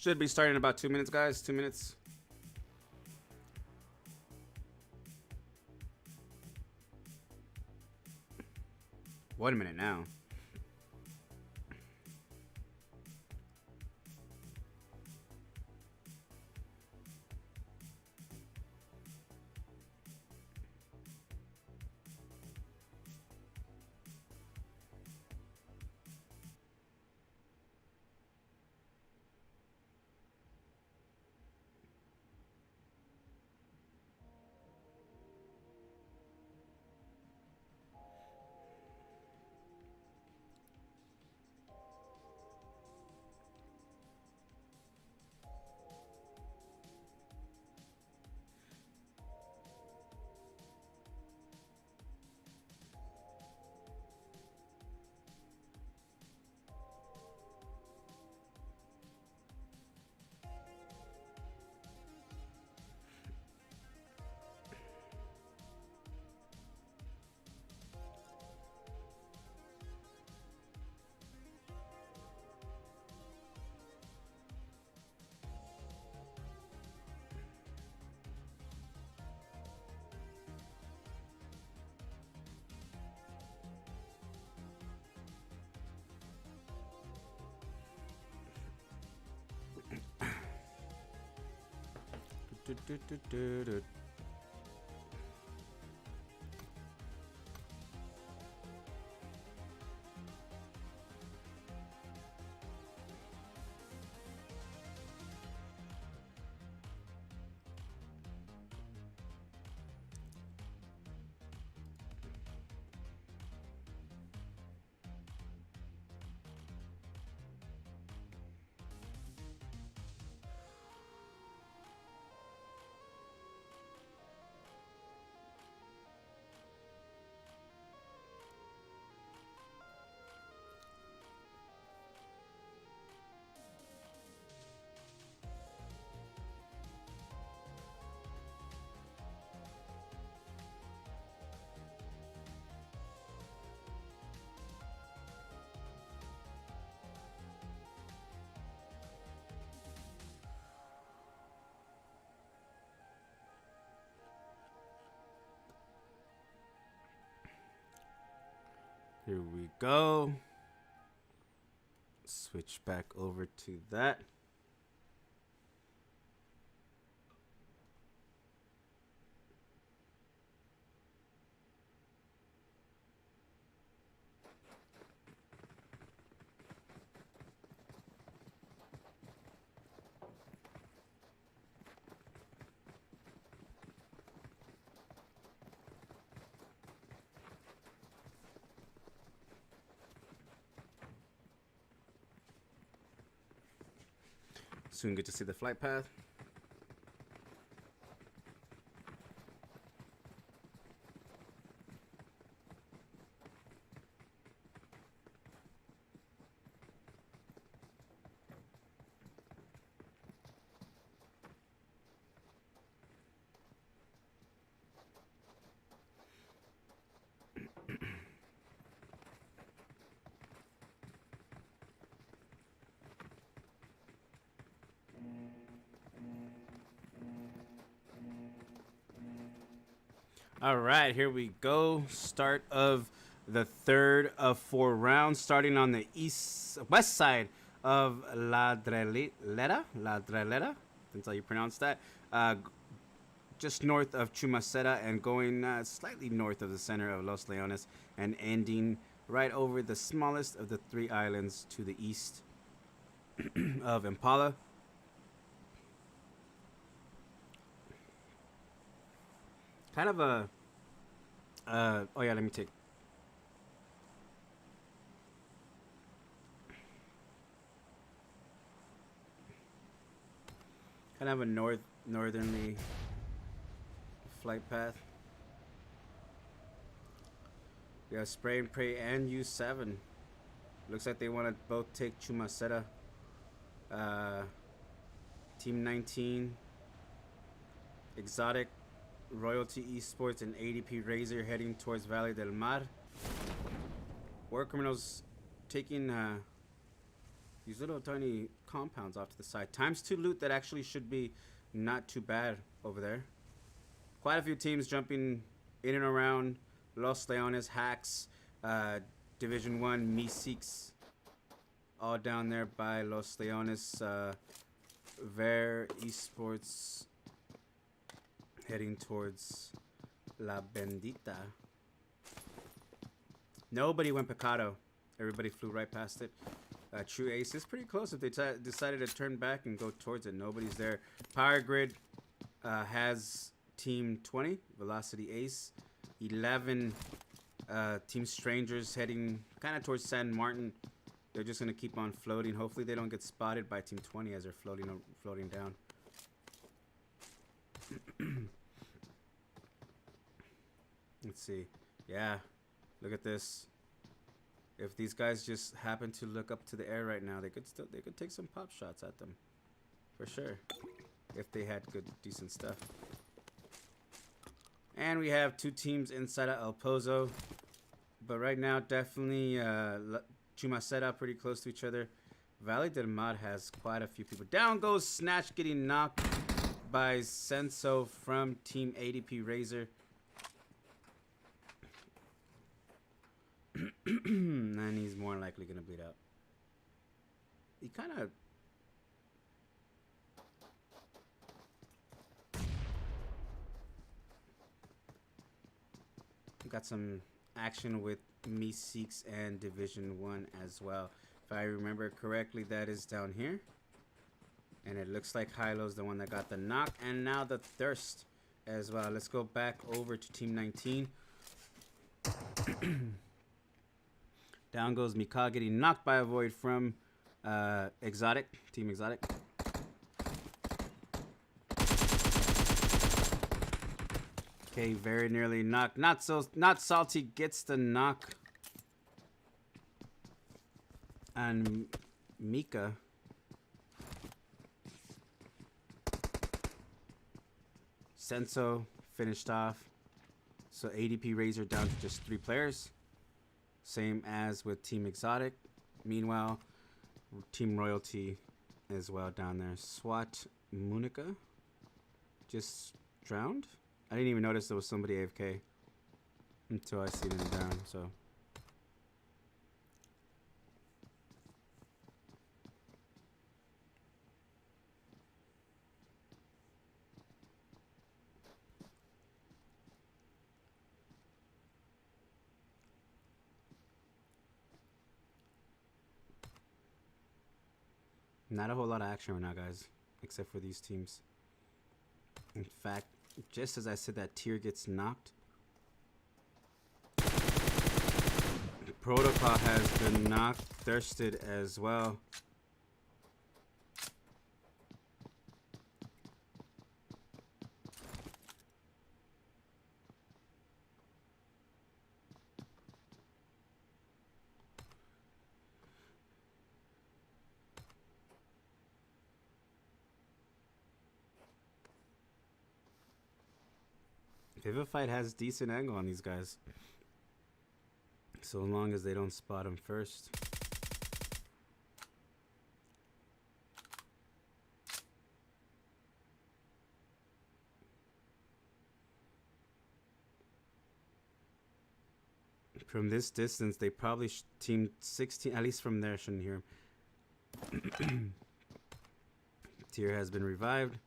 Should be starting in about 2 minutes, guys. 2 minutes. Wait a minute now. Here we go. Switch back over to that. Soon get to see the flight path. All right, here we go. Start of the third of 4 rounds, starting on the west side of La Drelera. That's how you pronounce that. Just north of Chumacera and going slightly north of the center of Los Leones and ending right over the smallest of the 3 islands to the east of Impala. Kind of a, oh yeah, let me take. Kind of a northerly flight path. We have Spray and Pray and U7. Looks like they want to both take Chumacera. Team 19, Exotic, Royalty Esports, and ADP Razor heading towards Valle del Mar. War Criminals taking these little tiny compounds off to the side. ×2 loot that actually should be not too bad over there. Quite a few teams jumping in and around Los Leones, Hacks, Division 1, Meeseeks, all down there by Los Leones. Ver Esports heading towards La Bendita. Nobody went Picado. Everybody flew right past it. True Ace is pretty close if they decided to turn back and go towards it. Nobody's there. Power Grid has Team 20, Velocity Ace. 11 Team Strangers heading kind of towards San Martin. They're just going to keep on floating. Hopefully they don't get spotted by Team 20 as they're floating down. Let's see. Yeah, look at this. If these guys just happen to look up to the air right now, they could take some pop shots at them, for sure, if they had good, decent stuff. And we have 2 teams inside of El Pozo, but right now definitely Chumacera pretty close to each other. Valle del Mar has quite a few people. Down goes Snatch, getting knocked by Senso from Team ADP Razor. And he's more likely gonna bleed out. He kind of got some action with Meeseeks and Division 1 as well. If I remember correctly, that is down here. And it looks like Hilo's the one that got the knock. And now the Thirst as well. Let's go back over to Team 19. Down goes Mika, getting knocked by a Void from Exotic. Team Exotic. Okay, very nearly knocked. Not Salty gets the knock. And Mika. Senso finished off. So ADP Razor down to just 3 players. Same as with Team Exotic. Meanwhile, Team Royalty as well down there. SWAT Munica just drowned. I didn't even notice there was somebody AFK until I seen him down, so. Not a whole lot of action right now, guys, except for these teams. In fact, just as I said that tier gets knocked, Protocol has been knocked, thirsted as well. Vivified has decent angle on these guys, so long as they don't spot him first. From this distance, they probably team 16, at least from there, shouldn't hear him. Tier has been revived.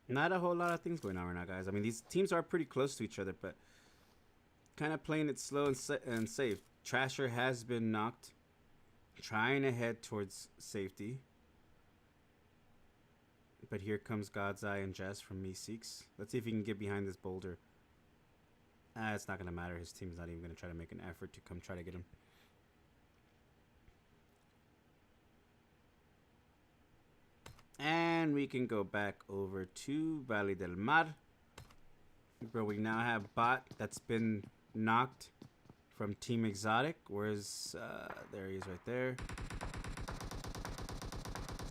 Not a whole lot of things going on right now, guys. I mean, these teams are pretty close to each other, but kind of playing it slow and safe. Trasher has been knocked, trying to head towards safety. But here comes God's Eye and Jess from Meeseeks. Let's see if he can get behind this boulder. It's not going to matter. His team's not even going to try to make an effort to come try to get him. And we can go back over to Valle del Mar, where we now have Bot that's been knocked from Team Exotic. Where's there he is right there.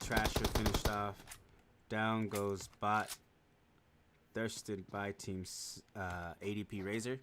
Trasher finished off. Down goes Bot, thirsted by Team ADP Razor.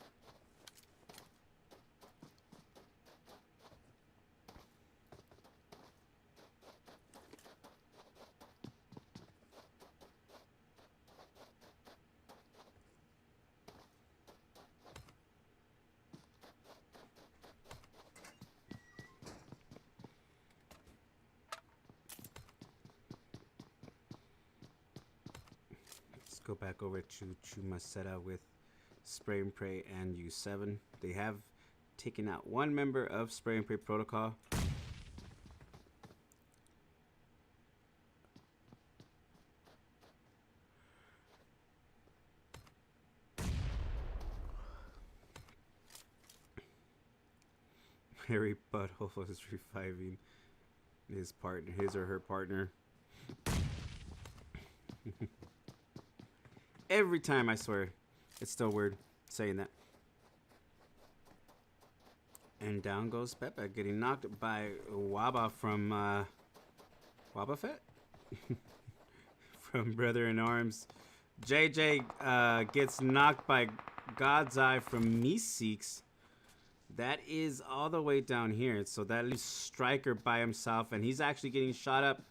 Go back over to Chumaceta with Spray and Pray and U7. They have taken out one member of Spray and Pray Protocol. Harry Butthole is reviving his or her partner. Every time, I swear. It's still weird saying that. And down goes Pepe, getting knocked by Waba from Waba Fett? From Brother in Arms. JJ gets knocked by God's Eye from Meeseeks. That is all the way down here. So that leaves Striker by himself, and he's actually getting shot up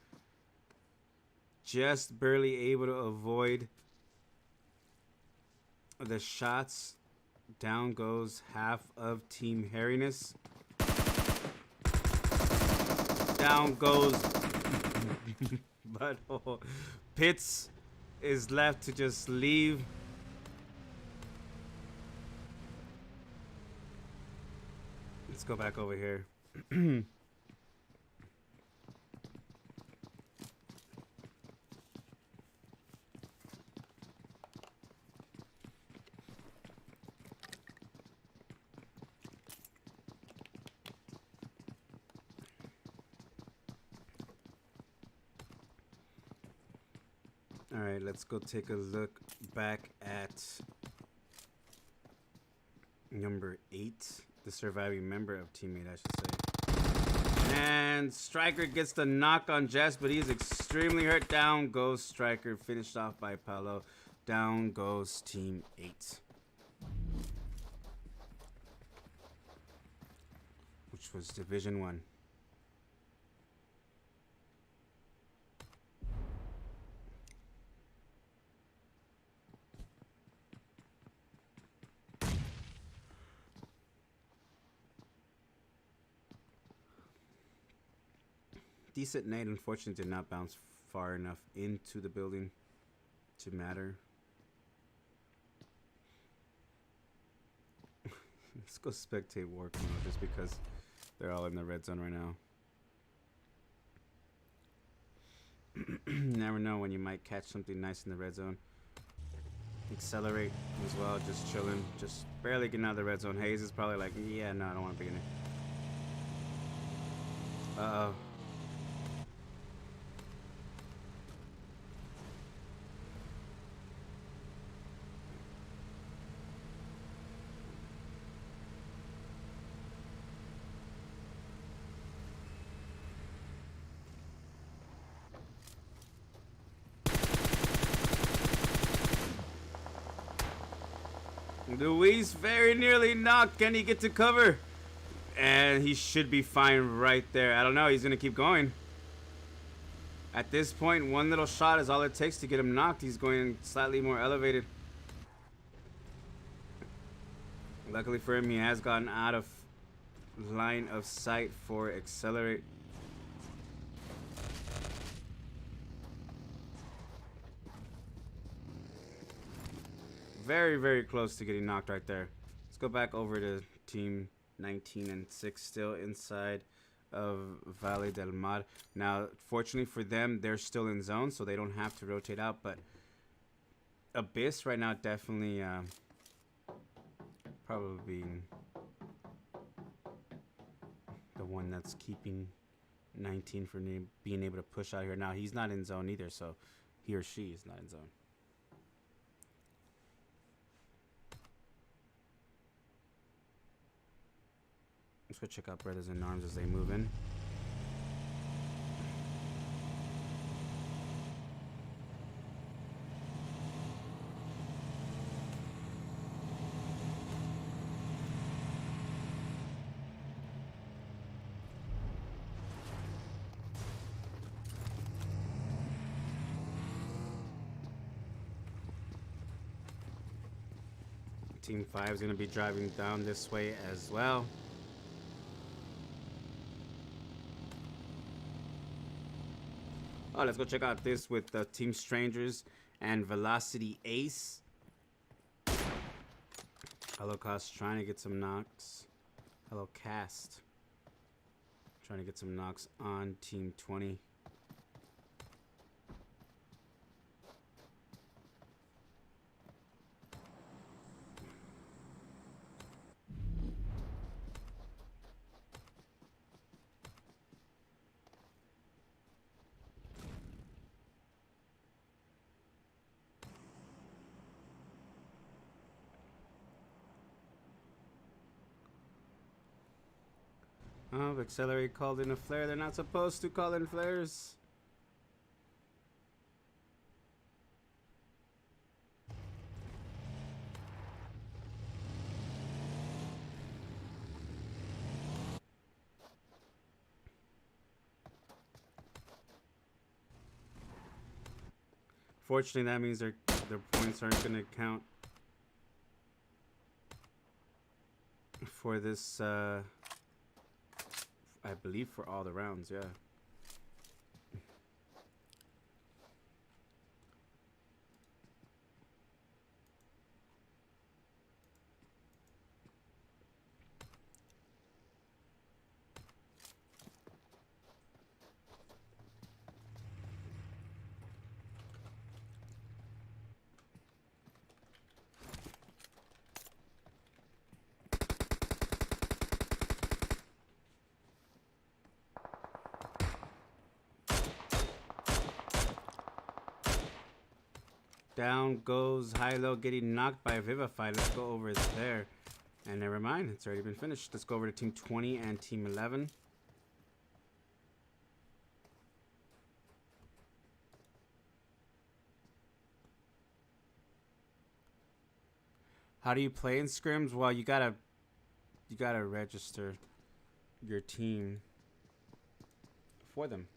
just barely able to avoid the shots. Down goes half of Team Hairiness. Down goes Butthole. Pitts is left to just leave. Let's go back over here. All right, let's go take a look back at number 8, the surviving member of teammate, I should say. And Striker gets the knock on Jess, but he's extremely hurt. Down goes Striker, finished off by Paolo. Down goes Team 8, which was Division 1. Decent nade, unfortunately, did not bounce far enough into the building to matter. Let's go spectate war mode just because they're all in the red zone right now. Never know when you might catch something nice in the red zone. Accelerate as well, just chilling, just barely getting out of the red zone. Hayes is probably like, yeah, no, I don't want to be in it. Uh-oh. Luis very nearly knocked. Can he get to cover? And he should be fine right there. I don't know. He's going to keep going. At this point, one little shot is all it takes to get him knocked. He's going slightly more elevated. Luckily for him, he has gotten out of line of sight for Accelerate. Very, very close to getting knocked right there. Let's go back over to Team 19 and 6, still inside of Valle del Mar. Now, fortunately for them, they're still in zone, so they don't have to rotate out. But Abyss right now definitely probably being the one that's keeping 19 from being able to push out here. Now, he's not in zone either, so he or she is not in zone. Let's go check out Brothers in Arms as they move in. Team 5 is going to be driving down this way as well. Oh, let's go check out this with Team Strangers and Velocity Ace. Hello Cast trying to get some knocks. Hello Cast trying to get some knocks on Team 20. Oh, Accelerate called in a flare. They're not supposed to call in flares. Unfortunately, that means their points aren't going to count for this, I believe for all the rounds, yeah. Down goes Hilo, getting knocked by Vivify. Let's go over there. And never mind, it's already been finished. Let's go over to Team 20 and Team 11. How do you play in scrims? Well, you gotta register your team for them.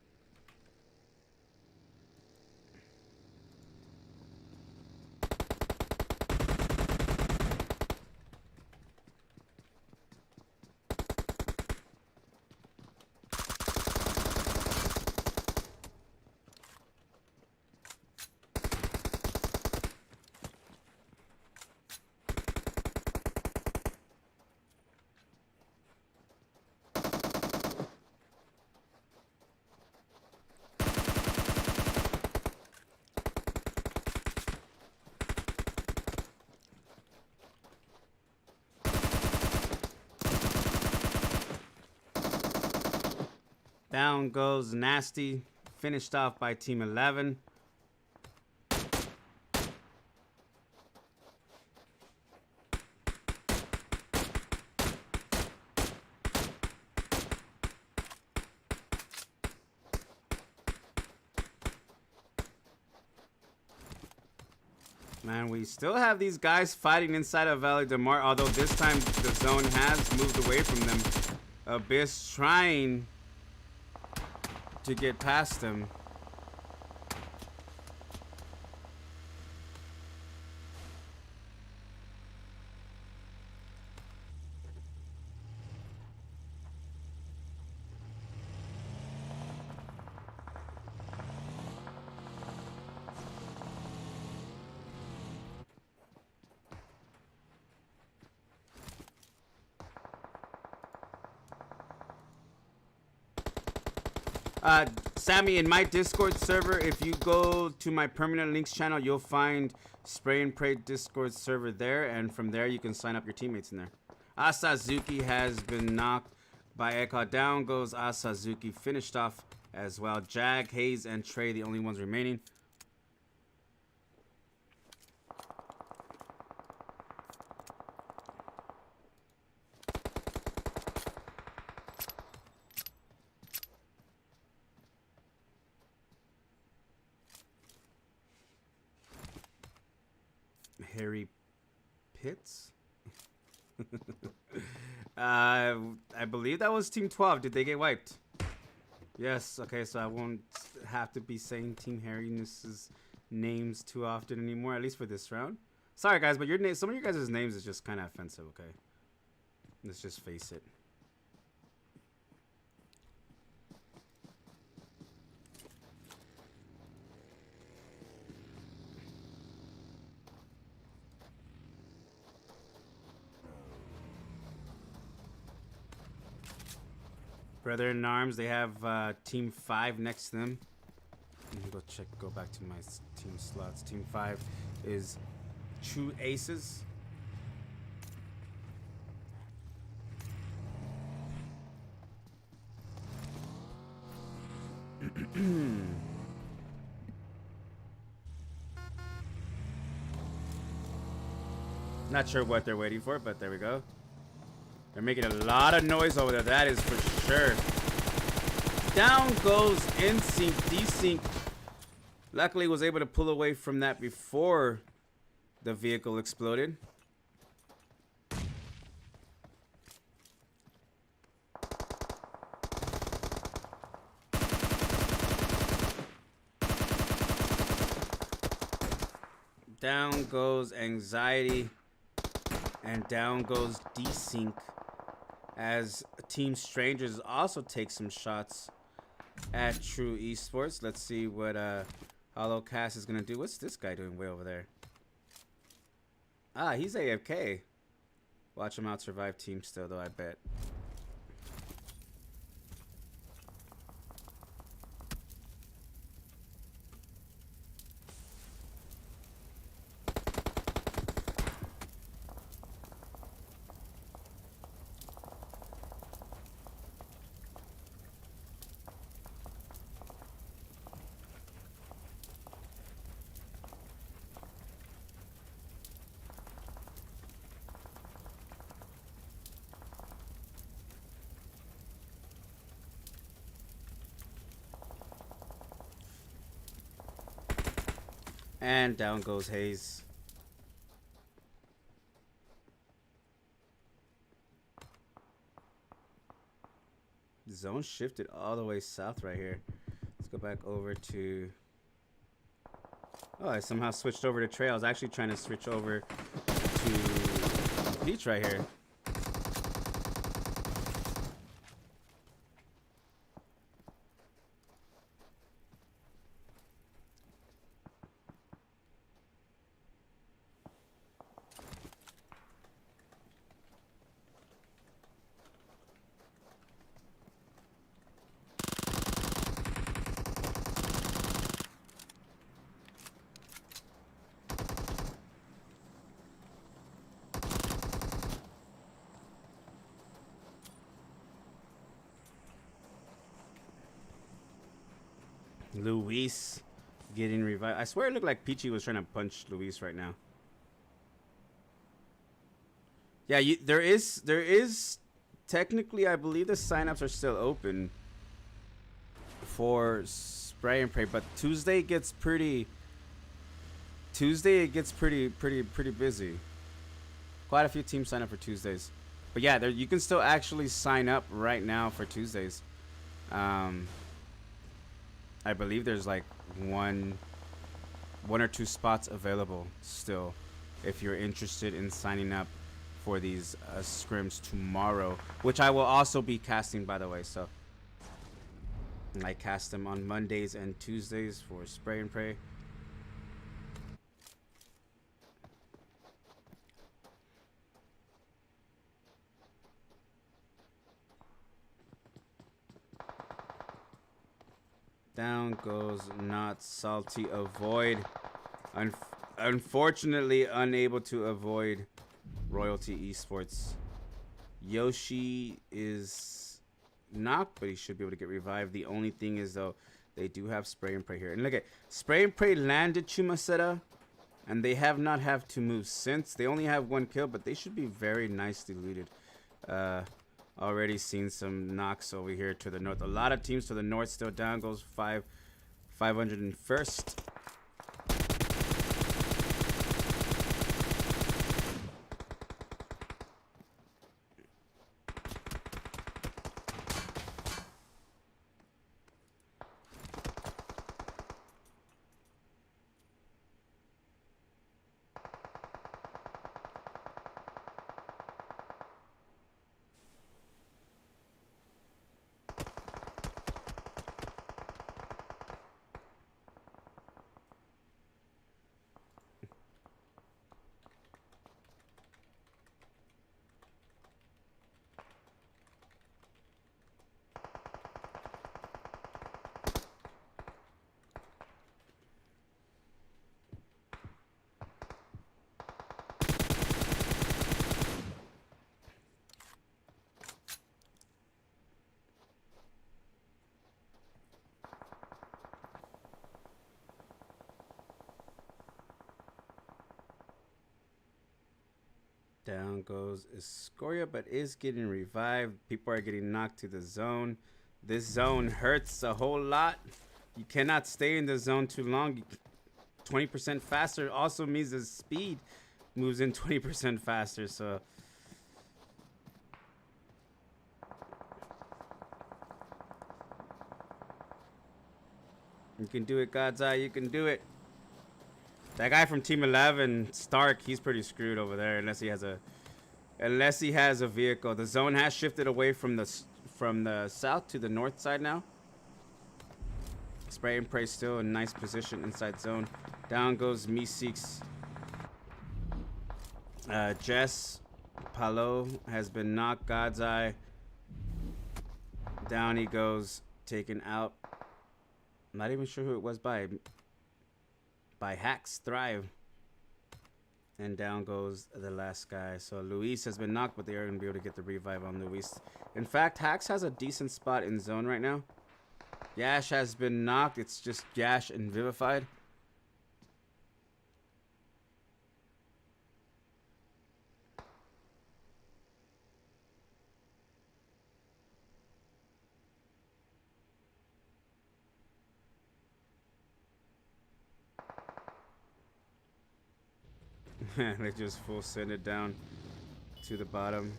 Down goes Nasty, finished off by Team 11. Man, we still have these guys fighting inside of Valley de Mar, although this time the zone has moved away from them. Abyss trying to get past them. Sammy, in my Discord server, if you go to my permanent links channel, you'll find Spray and Pray Discord server there, and from there you can sign up your teammates in there. Asazuki has been knocked by Eka. Down goes Asazuki, finished off as well. Jag, Hayes, and Trey, the only ones remaining. Harry Pitts? I believe that was Team 12. Did they get wiped? Yes. Okay, so I won't have to be saying Team Harryness's names too often anymore, at least for this round. Sorry, guys, but some of your guys' names is just kind of offensive, okay? Let's just face it. Brother in Arms, they have Team 5 next to them. Let me go back to my team slots. Team 5 is True Aces. Not sure what they're waiting for, but there we go. They're making a lot of noise over there. That is for sure. Down goes NSync. Desync luckily was able to pull away from that before the vehicle exploded. Down goes Anxiety. And down goes Desync. As Team Strangers also takes some shots at True Esports. Let's see what HoloCast is going to do. What's this guy doing way over there? Ah, he's AFK. Watch him out survive team still, though, I bet. And down goes Hayes. Zone shifted all the way south right here. Let's go back over to... Oh, I somehow switched over to Trey. I was actually trying to switch over to Peach right here. Luis getting revived. I swear it looked like Peachy was trying to punch Luis right now. Yeah, there is technically, I believe the signups are still open for Spray and Pray, but Tuesday it gets pretty busy. Quite a few teams sign up for Tuesdays. But yeah, you can still actually sign up right now for Tuesdays. I believe there's like one or two spots available still if you're interested in signing up for these scrims tomorrow, which I will also be casting, by the way. So I cast them on Mondays and Tuesdays for Spray and Pray. Down goes Not Salty. Avoid. Unfortunately, unable to avoid Royalty Esports. Yoshi is knocked, but he should be able to get revived. The only thing is, though, they do have Spray and Pray here. And look at Spray and Pray landed Chumaceta, and they have not had to move since. They only have one kill, but they should be very nicely looted. Already seen some knocks over here to the north. A lot of teams to the north still. Down goes 501st. Down goes Escoria, but is getting revived. People are getting knocked to the zone. This zone hurts a whole lot. You cannot stay in the zone too long. 20% faster also means the speed moves in 20% faster. So you can do it, God's Eye. You can do it. That guy from Team 11, Stark, he's pretty screwed over there unless he has a vehicle. The zone has shifted away from the south to the north side now. Spray and pray still in nice position inside zone. Down goes Meeseeks. Jess Palo has been knocked. God's Eye. Down he goes, taken out. Not even sure who it was by Hacks Thrive. And down goes the last guy. So Luis has been knocked, but they are going to be able to get the revive on Luis. In fact, Hacks has a decent spot in zone right now. Yash has been knocked. It's just Yash and Vivified. They just full send it down to the bottom.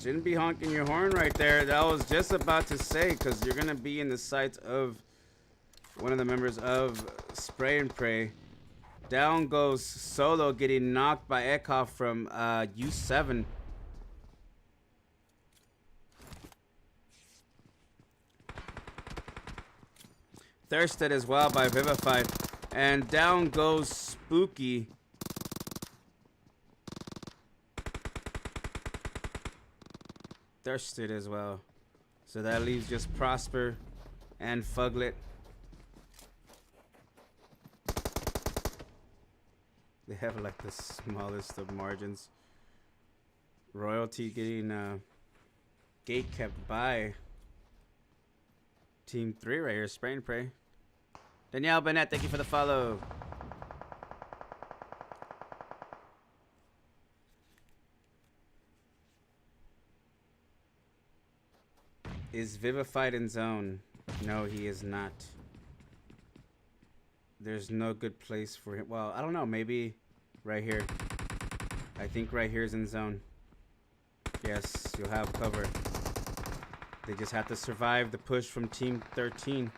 Shouldn't be honking your horn right there. That was just about to say, because you're going to be in the sights of one of the members of Spray and Pray. Down goes Solo, getting knocked by Ekhoff from U7. Thirsted as well by Vivified. And down goes Spooky. Thirsted as well. So that leaves just Prosper and Fuglet. They have like the smallest of margins. Royalty getting gate kept by Team 3 right here. Spray and Pray. Danielle Bennett, thank you for the follow. Is Vivified in zone? No, he is not. There's no good place for him. Well, I don't know. Maybe right here. I think right here is in zone. Yes, you'll have cover. They just have to survive the push from Team 13.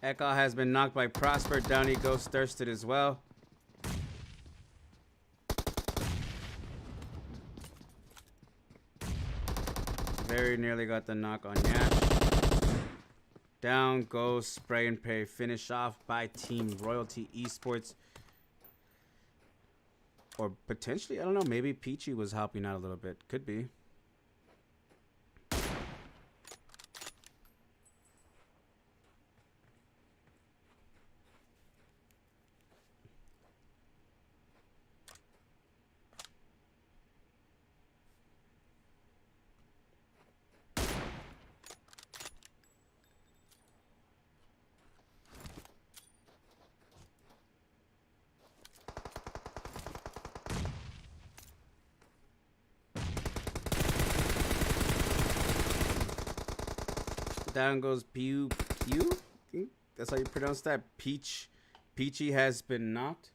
Echo has been knocked by Prosper. Down he goes, Thirsted as well. Very nearly got the knock on Yash. Down goes Spray and Pray. Finish off by Team Royalty Esports. Or potentially, I don't know, maybe Peachy was helping out a little bit. Could be. Down goes Pew. Pew? That's how you pronounce that. Peachy has been knocked.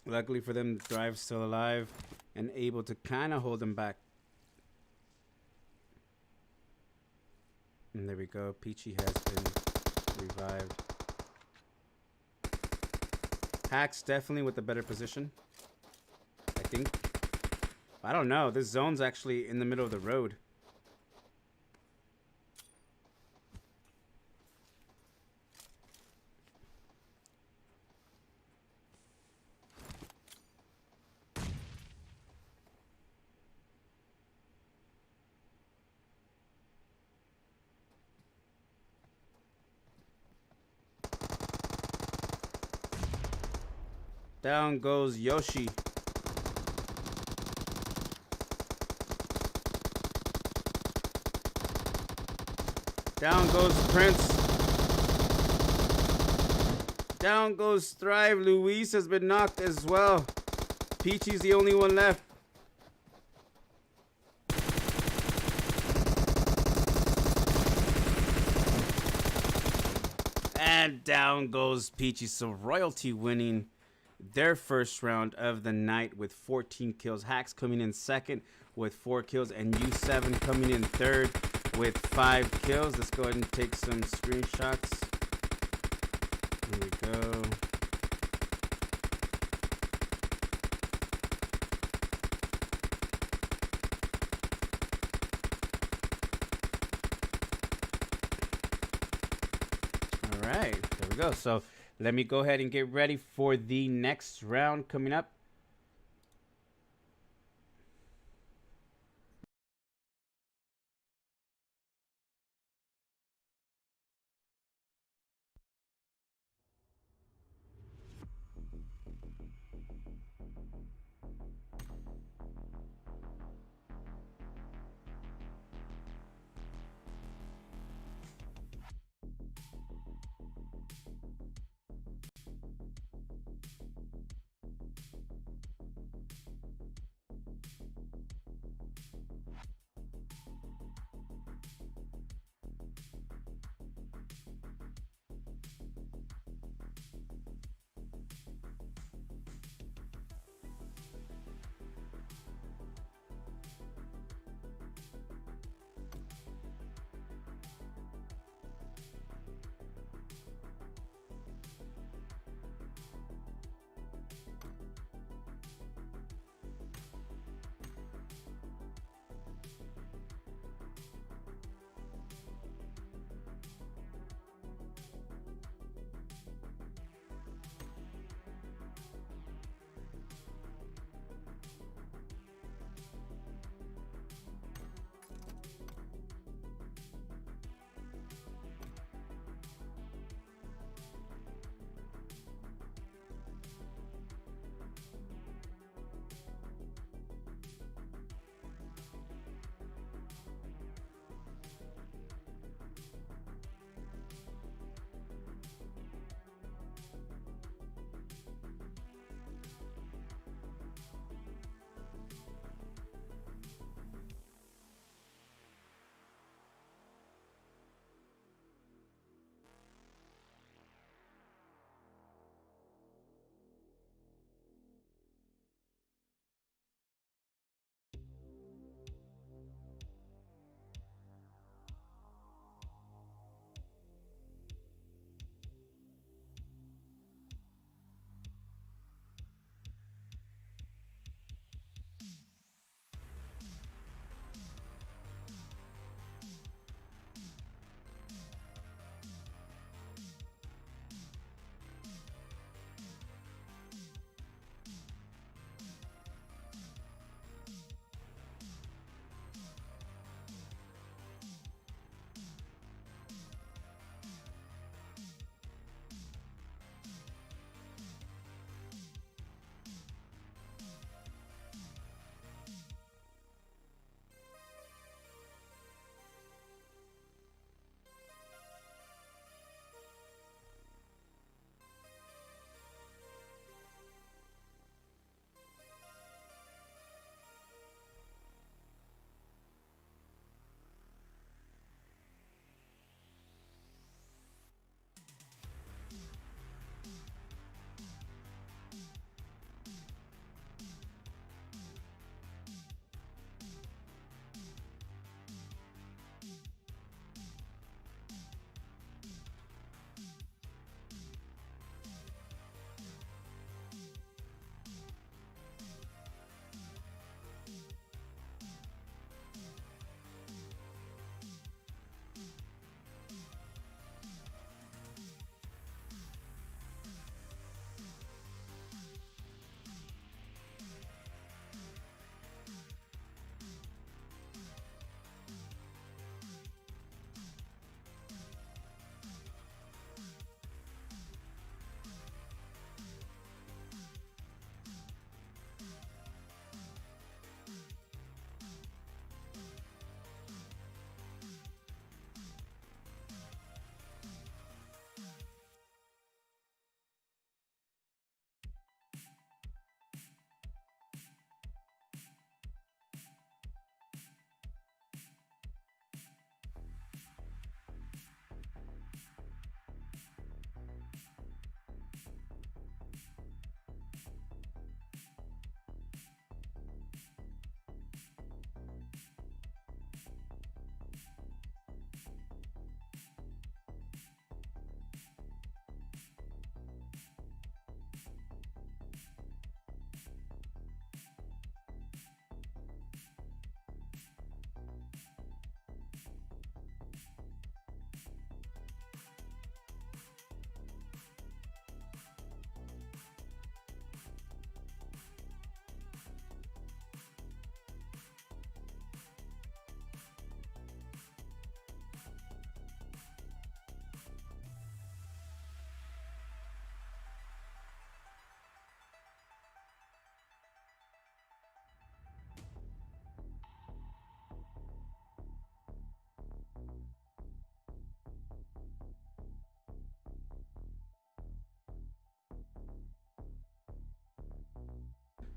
Luckily for them, Drive's still alive and able to kind of hold them back. And there we go. Peachy has been revived. Hacks definitely with the better position, I think. I don't know. This zone's actually in the middle of the road. Down goes Yoshi. Down goes Prince. Down goes Thrive. Luis has been knocked as well. Peachy's the only one left. And down goes Peachy. So Royalty winning their first round of the night with 14 kills. Hacks coming in second with 4 kills, and U7 coming in third with 5 kills. Let's go ahead and take some screenshots. Here we go. All right, there we go. So let me go ahead and get ready for the next round coming up.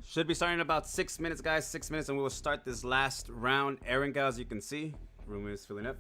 Should be starting in about 6 minutes, guys. 6 minutes, and we will start this last round. Erangel, as you can see, room is filling up.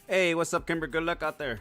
Hey, what's up, Kimber? Good luck out there.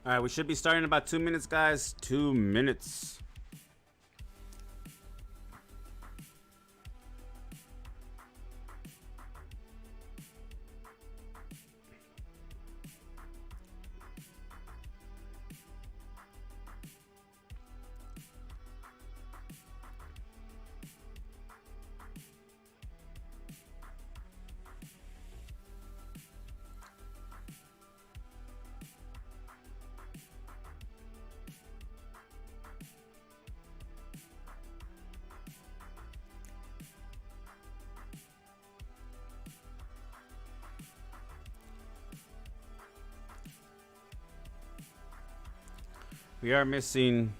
All right, we should be starting in about 2 minutes, guys. 2 minutes. We are missing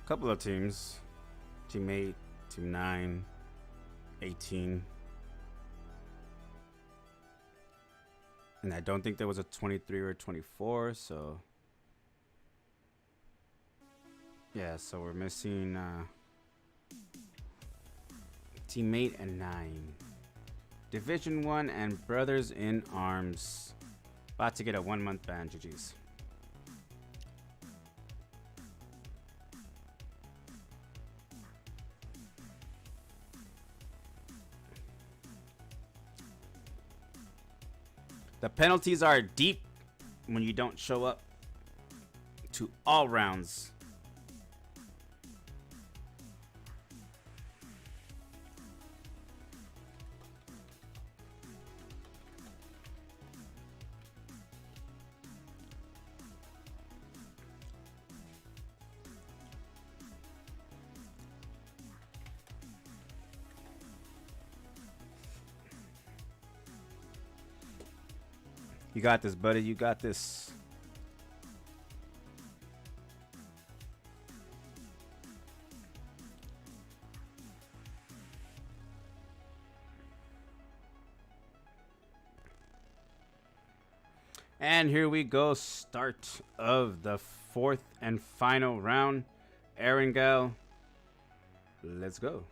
a couple of teams. Team 8, Team 9, 18. And I don't think there was a 23 or 24, so... Yeah, so we're missing Team 8 and 9. Division 1 and Brothers in Arms. About to get a 1-month ban, GG's. The penalties are deep when you don't show up to all rounds. You got this, buddy. You got this. And here we go. Start of the fourth and final round. Erangel. Let's go.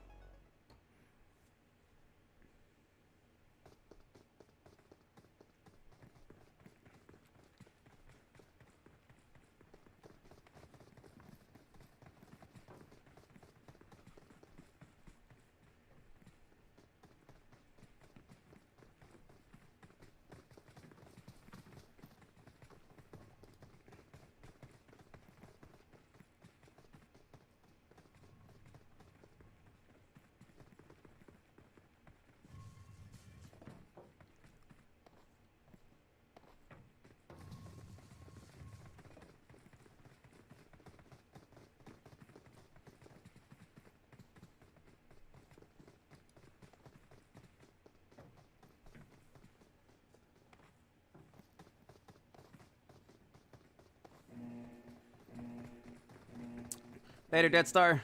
Later, Death Star.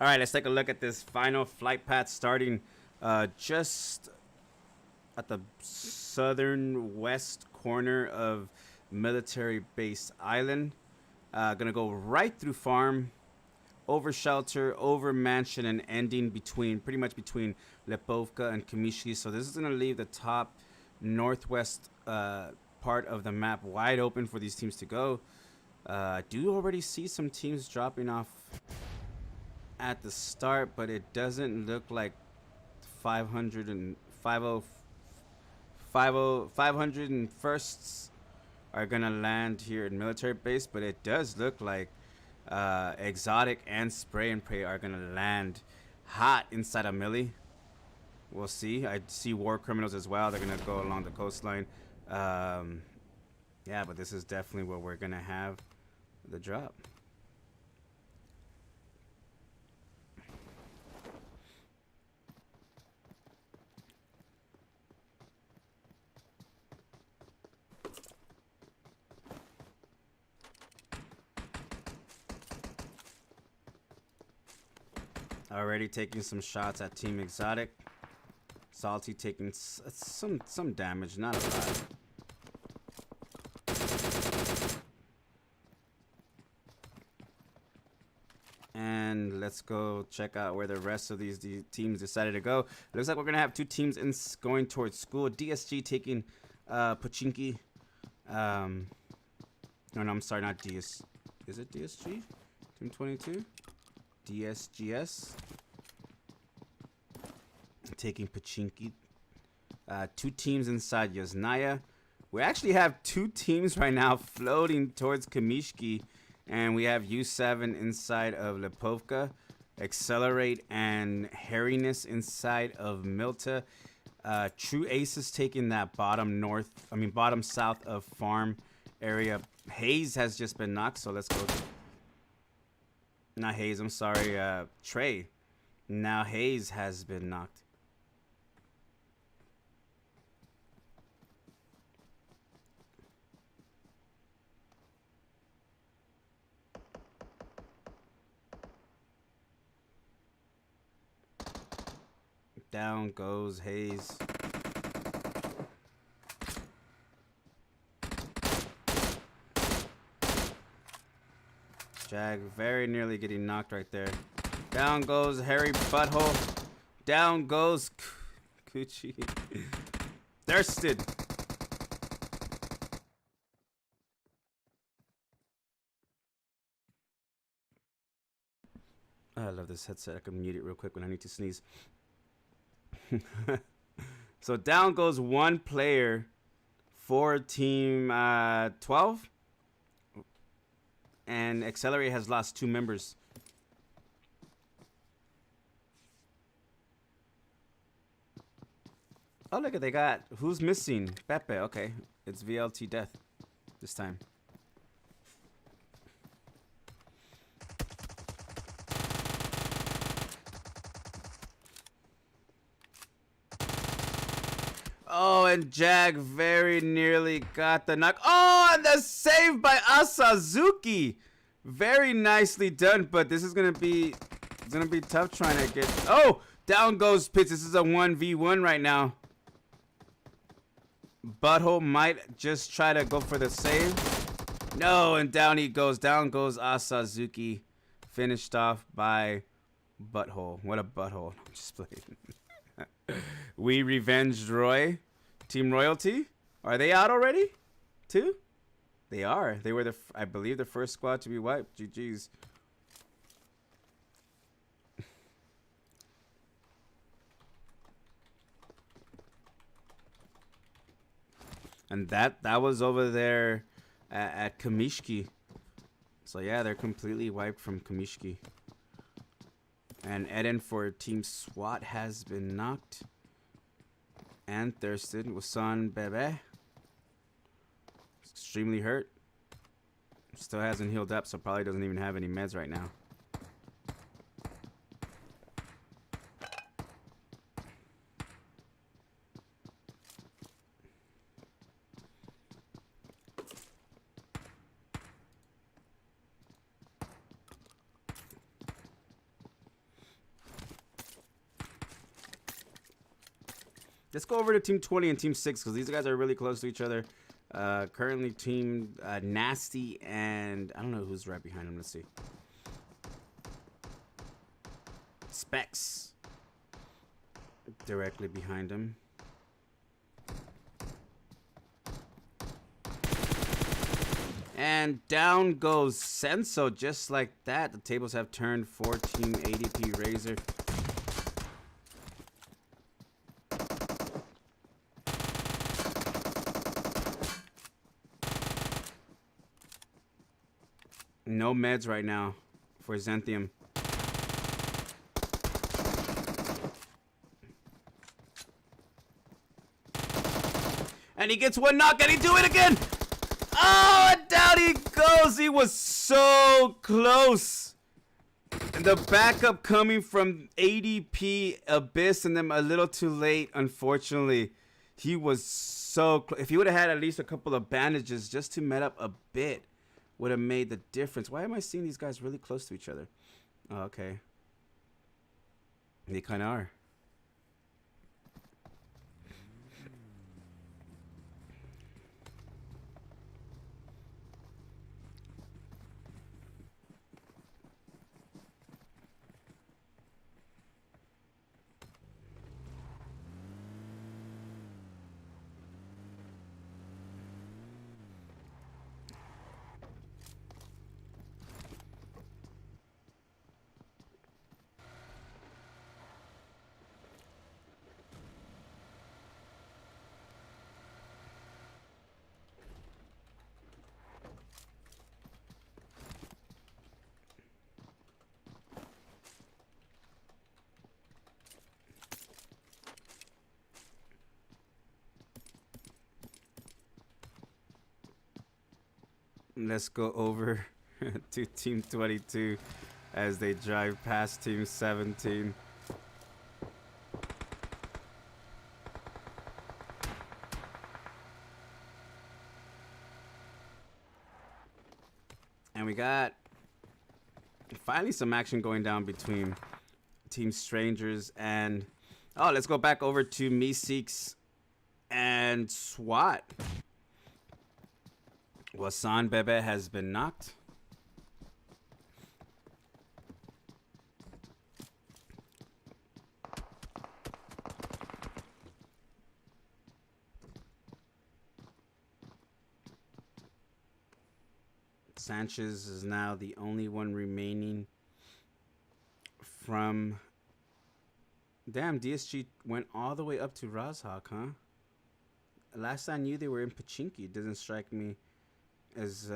All right, let's take a look at this final flight path starting just at the southern west corner of Military Base Island. Gonna go right through farm, over shelter, over mansion, and ending pretty much between Lepovka and Kamishki. So this is gonna leave the top northwest part of the map wide open for these teams to go. I do already see some teams dropping off at the start, but it doesn't look like 501sts are gonna land here in Military Base, but it does look like Exotic and Spray and Pray are gonna land hot inside of Millie. We'll see. I see War Criminals as well. They're gonna go along the coastline. Yeah, but this is definitely where we're gonna have the drop. Already taking some shots at Team Exotic. Salty taking some damage, not a lot. And let's go check out where the rest of these teams decided to go. It looks like we're gonna have two teams going towards school. DSG taking Pachinki. No, I'm sorry, not DS. Is it DSG? Team 22. DSGS taking Pachinki. Two teams inside Yasnaya. We actually have two teams right now floating towards Kamishki, and we have U7 inside of Lepovka, Accelerate and Hairiness inside of Milta. True Aces taking that bottom south of farm area. Hayes has just been knocked, so let's go. Not Hayes, I'm sorry, Trey. Now Hayes has been knocked. Down goes Hayes. Jag very nearly getting knocked right there. Down goes Harry Butthole. Down goes Coochie. Thirsted. Oh, I love this headset. I can mute it real quick when I need to sneeze. So down goes one player for team 12. And Accelerate has lost 2 members. Oh, look at they got. Who's missing? Pepe. Okay. It's VLT Death this time. Oh, and Jag very nearly got the knock. Oh, and the save by Asazuki. Very nicely done, but this is gonna be tough trying to get. Oh, down goes Pitts. This is a 1v1 right now. Butthole might just try to go for the save. No, and down he goes. Down goes Asazuki. Finished off by Butthole. What a butthole. I'm just playing. We revenged Roy. Team Royalty. Are they out already? Too? They are. They were I believe the first squad to be wiped. GG's. And that was over there at Kamishki. So yeah, they're completely wiped from Kamishki. And Eden for Team SWAT has been knocked. And Thurston with Son Bebe. Extremely hurt. Still hasn't healed up, so probably doesn't even have any meds right now. Let's go over to Team 20 and Team 6 because these guys are really close to each other. Currently, Team Nasty and I don't know who's right behind him. Let's see. Specs directly behind him. And down goes Senso just like that. The tables have turned for Team ADP Razor. No meds right now for Xanthium. And he gets one knock and he do it again. Oh, and down he goes. He was so close. And the backup coming from ADP Abyss and them a little too late, unfortunately. He was so close. If he would have had at least a couple of bandages just to met up a bit, would have made the difference. Why am I seeing these guys really close to each other? Oh, okay. They kind of are. Let's go over to Team 22 as they drive past Team 17. And we got finally some action going down between Team Strangers and... Oh, let's go back over to Meeseeks and SWAT. Wasan Bebe has been knocked. Sanchez is now the only one remaining from... Damn, DSG went all the way up to Rozhok, huh? Last I knew, they were in Pachinki. It doesn't strike me as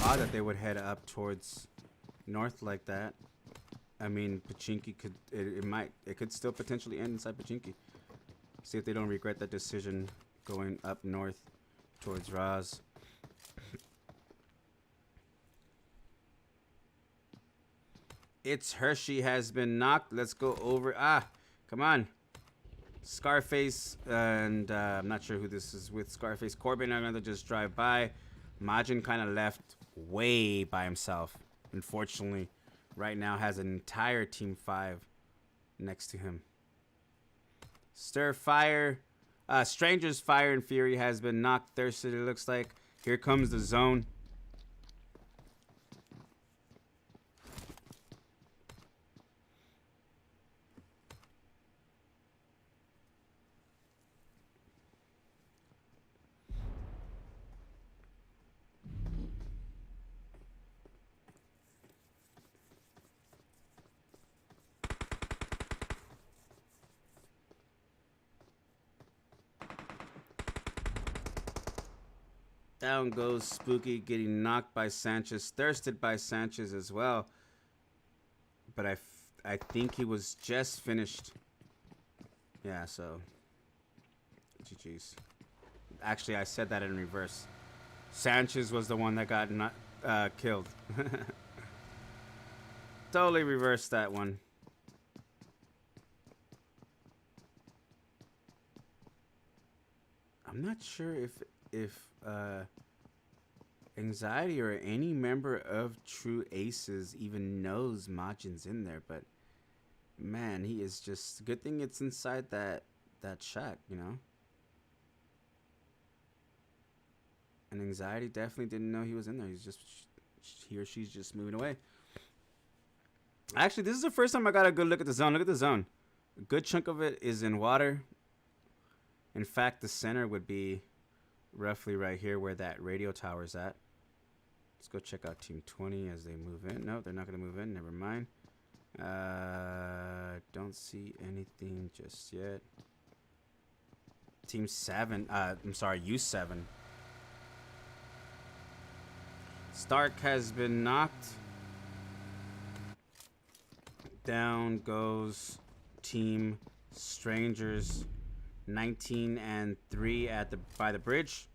odd that they would head up towards north like that. I mean, Pachinki could... It could still potentially end inside Pachinki. See if they don't regret that decision going up north towards Roz. It's Hershey has been knocked. Let's go over. Come on. Scarface, and I'm not sure who this is with. Scarface. Corbin are going to just drive by. Majin kind of left way by himself. Unfortunately, right now has an entire Team 5 next to him. Stir Fire. Stranger's Fire and Fury has been knocked. Thirsted, it looks like. Here comes the zone. Down goes Spooky, getting knocked by Sanchez. Thirsted by Sanchez as well. But I think he was just finished. Yeah, so... GG's. Actually, I said that in reverse. Sanchez was the one that got killed. Totally reversed that one. I'm not sure if Anxiety or any member of True Aces even knows Majin's in there, but man, he is just... Good thing it's inside that shack, you know? And Anxiety definitely didn't know he was in there. He or she's just moving away. Actually, this is the first time I got a good look at the zone. Look at the zone. A good chunk of it is in water. In fact, the center would be roughly right here where that radio tower is at. Let's go check out Team 20 as they move in. No, they're not going to move in. Never mind. Don't see anything just yet. Team 7. I'm sorry, U7. Stark has been knocked. Down goes Team Strangers. 19 and 3 by the bridge.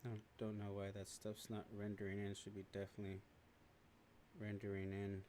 I don't know why that stuff's not rendering in. It should be definitely rendering in.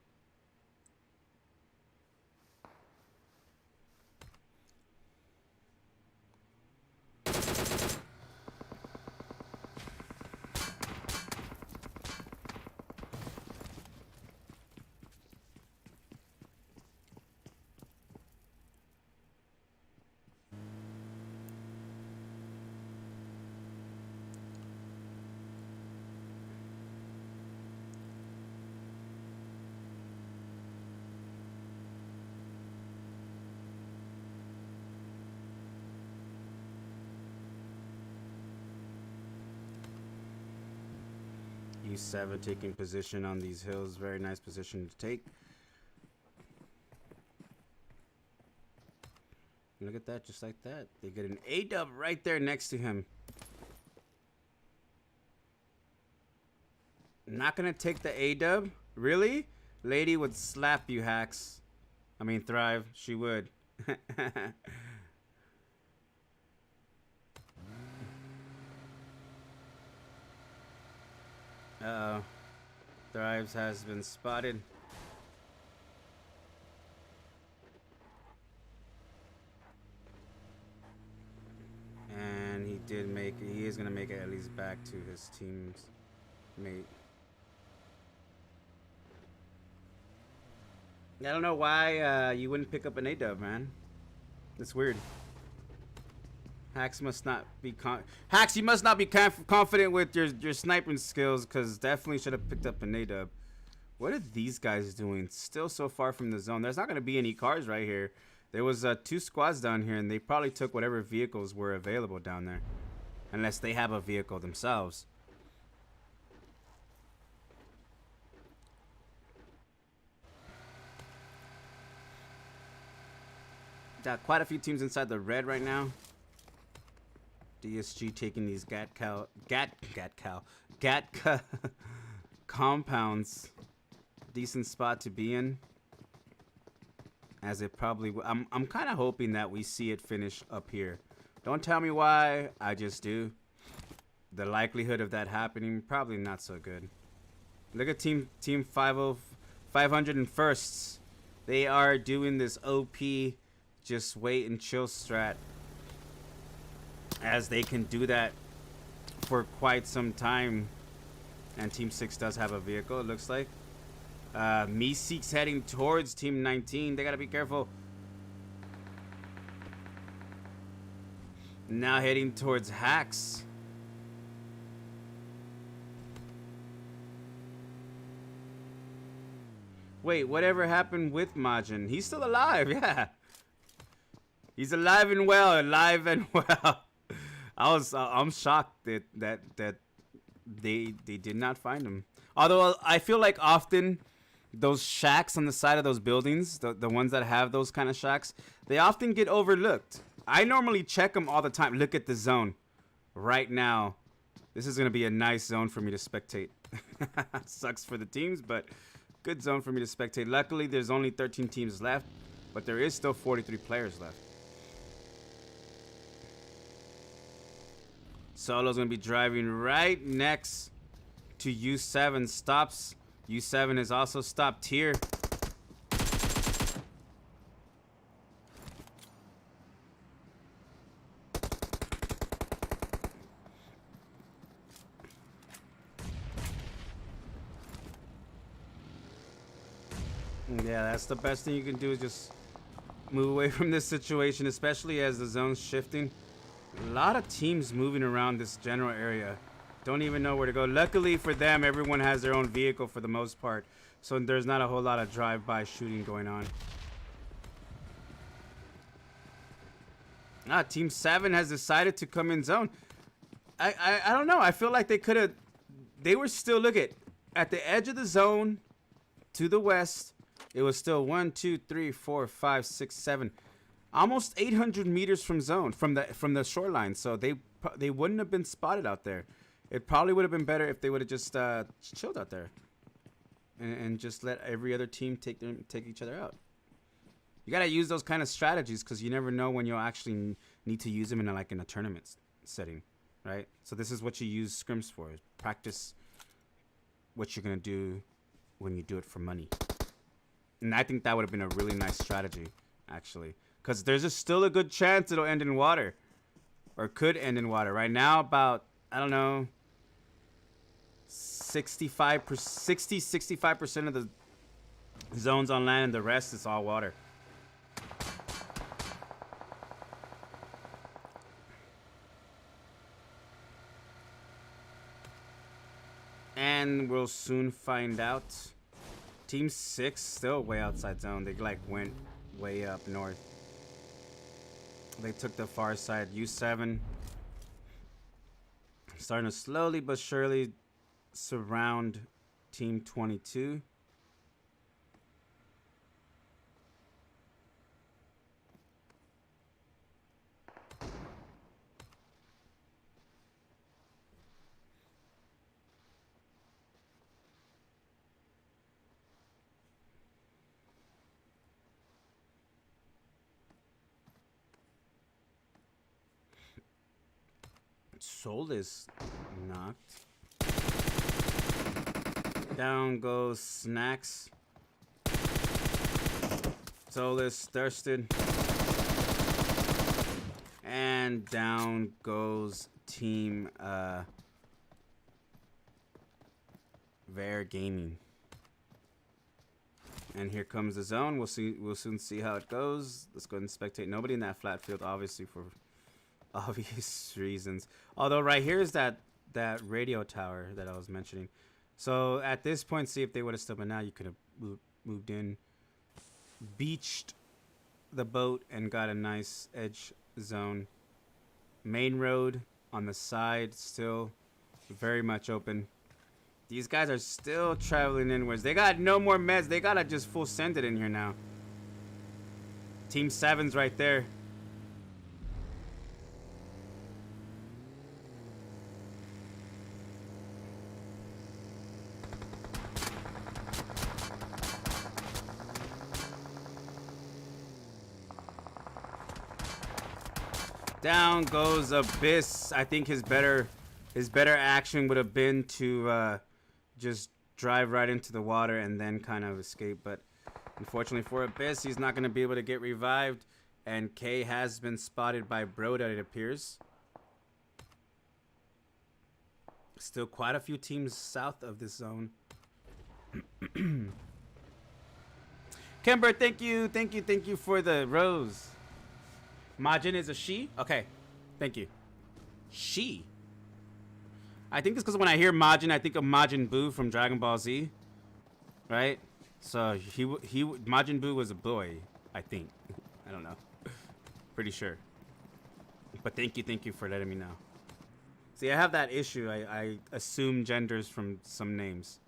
U7 taking position on these hills. Very nice position to take. Look at that, just like that. They get an A-dub right there next to him. Not gonna take the A-dub? Really? Lady would slap you, Hacks. I mean, Thrive. She would. Uh-oh. Thrives has been spotted. And he did make it. He is going to make it at least back to his team's mate. I don't know why you wouldn't pick up an A-dub, man. It's weird. Hacks must not be Hacks, you must not be confident with your sniping skills, because definitely should have picked up an A-dub. What are these guys doing? Still so far from the zone. There's not going to be any cars right here. There was 2 squads down here, and they probably took whatever vehicles were available down there. Unless they have a vehicle themselves. Got quite a few teams inside the red right now. DSG taking these Gatka compounds. Decent spot to be in. As it probably I'm kind of hoping that we see it finish up here. Don't tell me why, I just do. The likelihood of that happening, probably not so good. Look at team 501st. They are doing this OP just wait and chill strat, as they can do that for quite some time. And team 6 does have a vehicle, it looks like. Meeseek's heading towards team 19. They gotta be careful. Now heading towards Hacks. Wait, whatever happened with Majin? He's still alive, yeah. He's alive and well, I'm shocked that they did not find him. Although I feel like often those shacks on the side of those buildings, the ones that have those kind of shacks, they often get overlooked. I normally check them all the time. Look at the zone right now. This is going to be a nice zone for me to spectate. Sucks for the teams, but good zone for me to spectate. Luckily, there's only 13 teams left, but there is still 43 players left. Solo's going to be driving right next to U7. Stops. U7 is also stopped here. Yeah, that's the best thing you can do, is just move away from this situation, especially as the zone's shifting. A lot of teams moving around this general area. Don't even know where to go. Luckily for them, everyone has their own vehicle for the most part, so there's not a whole lot of drive-by shooting going on. Team 7 has decided to come in zone. I don't know. I feel like they could have. They were still, look at the edge of the zone to the west. It was still 1, 2, 3, 4, 5, 6, 7, almost 800 meters from zone, from the shoreline. So they wouldn't have been spotted out there. It probably would have been better if they would have just chilled out there, and just let every other team take each other out. You gotta use those kind of strategies, because you never know when you'll actually need to use them in a tournament setting, right? So this is what you use scrims for: is practice what you're gonna do when you do it for money. And I think that would have been a really nice strategy, actually, because there's still a good chance it'll end in water, or could end in water. Right now, about, I don't know, 65% of the zones on land, and the rest is all water. And we'll soon find out. Team 6 still way outside zone. They went way up north. They took the far side. U7 starting to slowly but surely surround Team 22. Soul is knocked. Down goes Snacks. Soul is thirsted. And down goes Team Bear Gaming. And here comes the zone. We'll soon see how it goes. Let's go ahead and spectate. Nobody in that flat field, obviously, for obvious reasons. Although right here is that radio tower that I was mentioning. So at this point, see if they would have still been out, you could have moved in, beached the boat, and got a nice edge zone. Main road on the side still very much open. These guys are still traveling inwards. They got no more meds. They gotta just full send it in here now. Team 7's right there. Down goes Abyss. I think his better action would have been to just drive right into the water and then kind of escape. But unfortunately for Abyss, he's not going to be able to get revived. And K has been spotted by Broda, it appears. Still quite a few teams south of this zone. Kimber, thank you for the rose. Majin is a she? Okay, thank you. She? I think it's because when I hear Majin, I think of Majin Buu from Dragon Ball Z, right? So Majin Buu was a boy, I think. I don't know. Pretty sure. But thank you for letting me know. See, I have that issue. I assume genders from some names.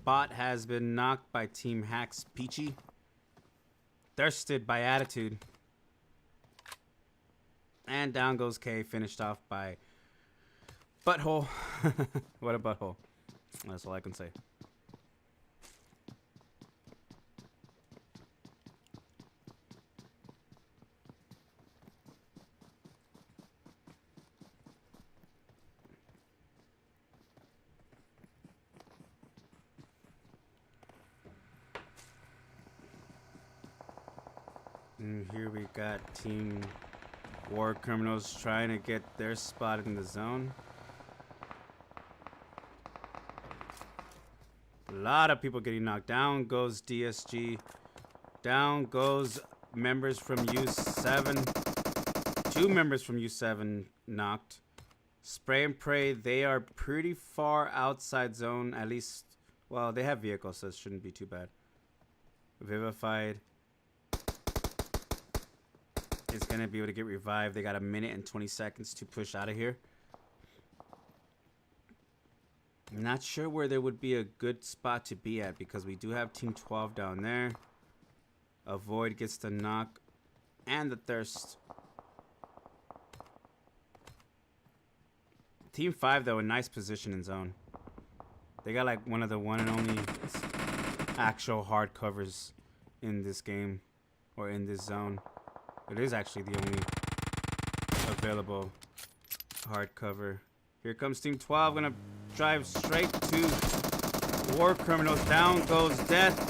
Bot has been knocked by Team Hack's Peachy. Thirsted by Attitude. And down goes K, finished off by Butthole. What a butthole. That's all I can say. And here we got Team War Criminals trying to get their spot in the zone. A lot of people getting knocked down. Goes DSG. Down goes members from U7. 2 members from U7 knocked. Spray and Pray, they are pretty far outside zone. At least, well, they have vehicles, so it shouldn't be too bad. Vivified is going to be able to get revived. They got 1 minute and 20 seconds to push out of here. I'm not sure where there would be a good spot to be at because we do have Team 12 down there. Avoid gets the knock and the thirst. Team 5, though, a nice position in zone. They got like one of the one and only actual hard covers in this game or in this zone. It is actually the only available hard cover. Here comes Team 12. Gonna drive straight to War Criminals. Down goes Death.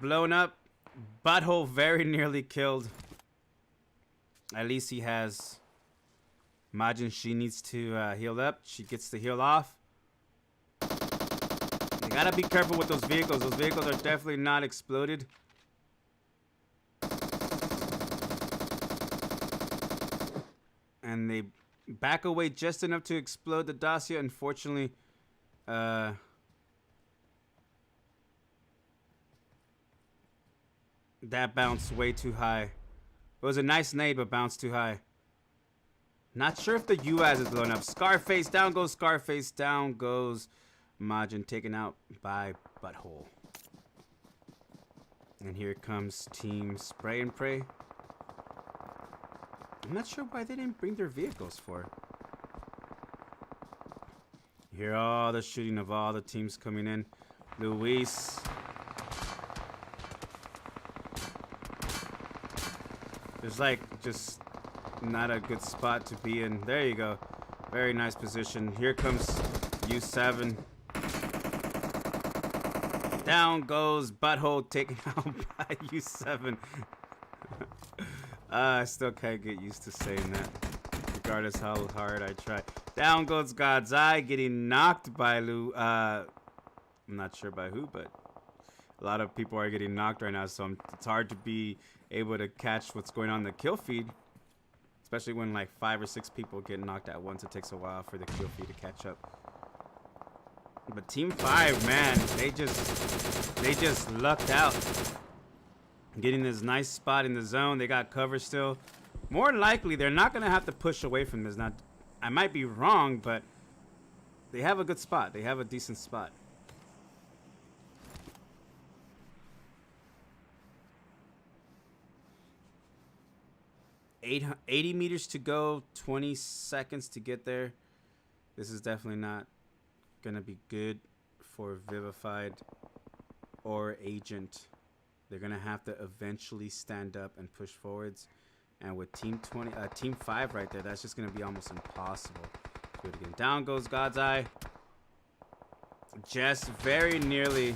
Blown up. Butthole very nearly killed. At least he has Majin. She needs to heal up. She gets to heal off. You gotta be careful with those vehicles. Those vehicles are definitely not exploded. And they back away just enough to explode the Dacia. Unfortunately, that bounced way too high. It was a nice nade, but bounced too high. Not sure if the UAS is blown up. Scarface, down goes Scarface. Down goes Majin, taken out by Butthole. And here comes Team Spray and Pray. I'm not sure why they didn't bring their vehicles for. You hear all the shooting of all the teams coming in. Luis. There's like just not a good spot to be in. There you go. Very nice position. Here comes U7. Down goes Butthole, taken out by U7. I still can't get used to saying that, regardless how hard I try. Down goes God's Eye, getting knocked by I'm not sure by who, but a lot of people are getting knocked right now, so it's hard to be able to catch what's going on in the kill feed, especially when like 5 or 6 people get knocked at once. It takes a while for the kill feed to catch up. But Team 5, man, they just lucked out, getting this nice spot in the zone. They got cover still. More than likely, they're not gonna have to push away from this. Now, I might be wrong, but they have a good spot. They have a decent spot. 80 meters to go, 20 seconds to get there. This is definitely not gonna be good for Vivified or Agent. They're gonna have to eventually stand up and push forwards. And with Team 5 right there, that's just gonna be almost impossible. Do it again. Down goes God's Eye. Just very nearly.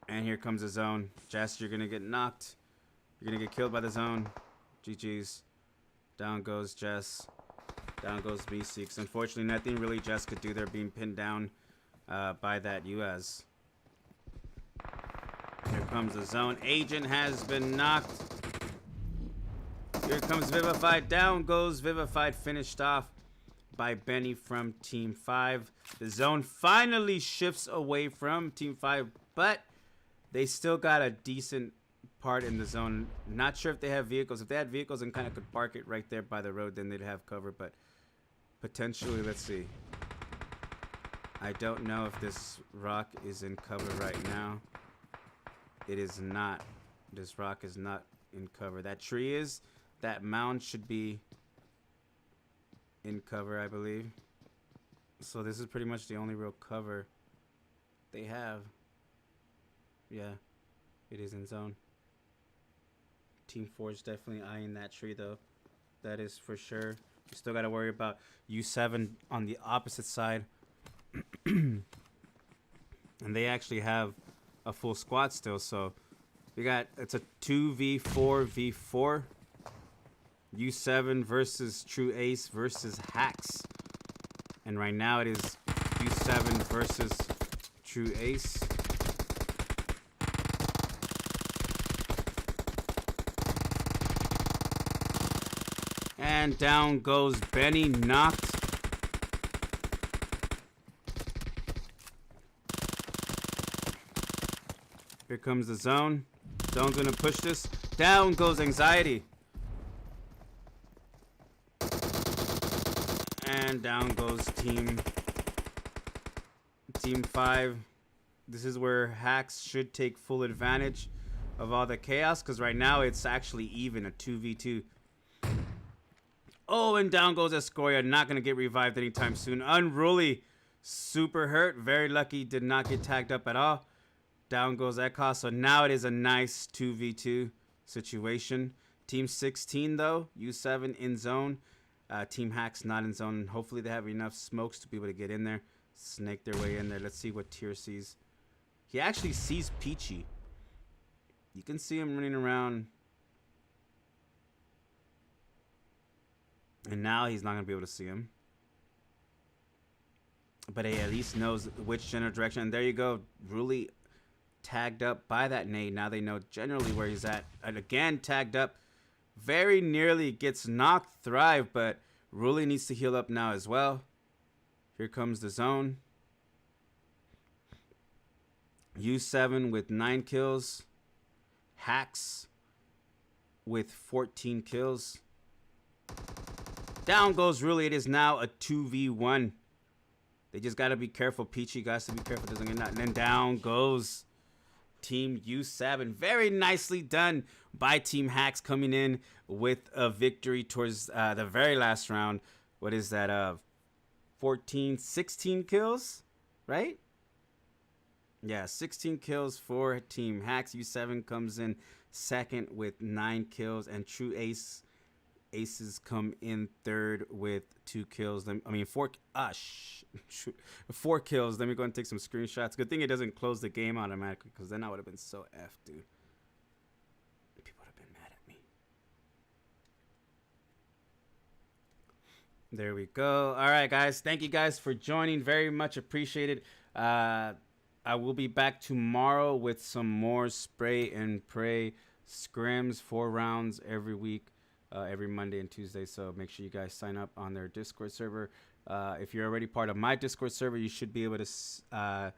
And here comes the zone. Jess, you're gonna get knocked. You're gonna get killed by the zone. GG's. Down goes Jess. Down goes B6. Unfortunately, nothing really Jess could do there, being pinned down by that US. Here comes the zone. Agent has been knocked. Here comes Vivified. Down goes Vivified. Finished off by Benny from Team 5. The zone finally shifts away from Team 5, but they still got a decent part in the zone. Not sure if they have vehicles. If they had vehicles and kind of could park it right there by the road, then they'd have cover, but potentially, let's see. I don't know if this rock is in cover right now. It is not. This rock is not in cover. That tree is. That mound should be in cover, I believe. So this is pretty much the only real cover they have. Yeah, it is in zone. Team 4 is definitely eyeing that tree, though. That is for sure. You still got to worry about U7 on the opposite side. And they actually have a full squad still, so we got, it's a 2v4v4. U7 versus True Ace versus Hacks. And right now it is U7 versus True Ace. And down goes Benny, knocked. Here comes the zone. Zone's gonna push this. Down goes Anxiety. And down goes Team 5. This is where Hacks should take full advantage of all the chaos, because right now it's actually even, a 2v2. Oh, and down goes Escoria. Not going to get revived anytime soon. Unruly, super hurt. Very lucky, did not get tagged up at all. Down goes Ekos. So now it is a nice 2v2 situation. Team 16, though, U7 in zone. Team Hacks not in zone. Hopefully they have enough smokes to be able to get in there. Snake their way in there. Let's see what Tier sees. He actually sees Peachy. You can see him running around. And now he's not going to be able to see him. But he at least knows which general direction. And there you go. Really tagged up by that nade. Now they know generally where he's at. And again, tagged up. Very nearly gets knocked. Thrive, but really needs to heal up now as well. Here comes the zone. U7 with 9 kills. Hacks with 14 kills. Down goes Really. It is now a 2v1. They just got to be careful. Peachy got to be careful. Doesn't get knocked. And then down goes Team U7. Very nicely done by Team Hacks, coming in with a victory towards the very last round. What is that? 16 kills, right? Yeah, 16 kills for Team Hacks. U7 comes in second with 9 kills, and True Aces come in third with 2 kills. Four kills. Let me go and take some screenshots. Good thing it doesn't close the game automatically, because then I would have been so effed, dude. People would have been mad at me. There we go. All right, guys. Thank you guys for joining. Very much appreciated. I will be back tomorrow with some more spray and pray scrims, 4 rounds every week, every Monday and Tuesday. So make sure you guys sign up on their Discord server. If you're already part of my Discord server, you should be able to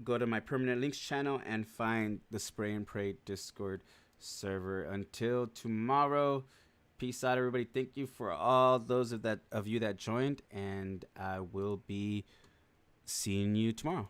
go to my permanent links channel and find the spray and pray Discord server. Until tomorrow. Peace out, everybody. Thank you for all those of you that joined, and I will be seeing you tomorrow.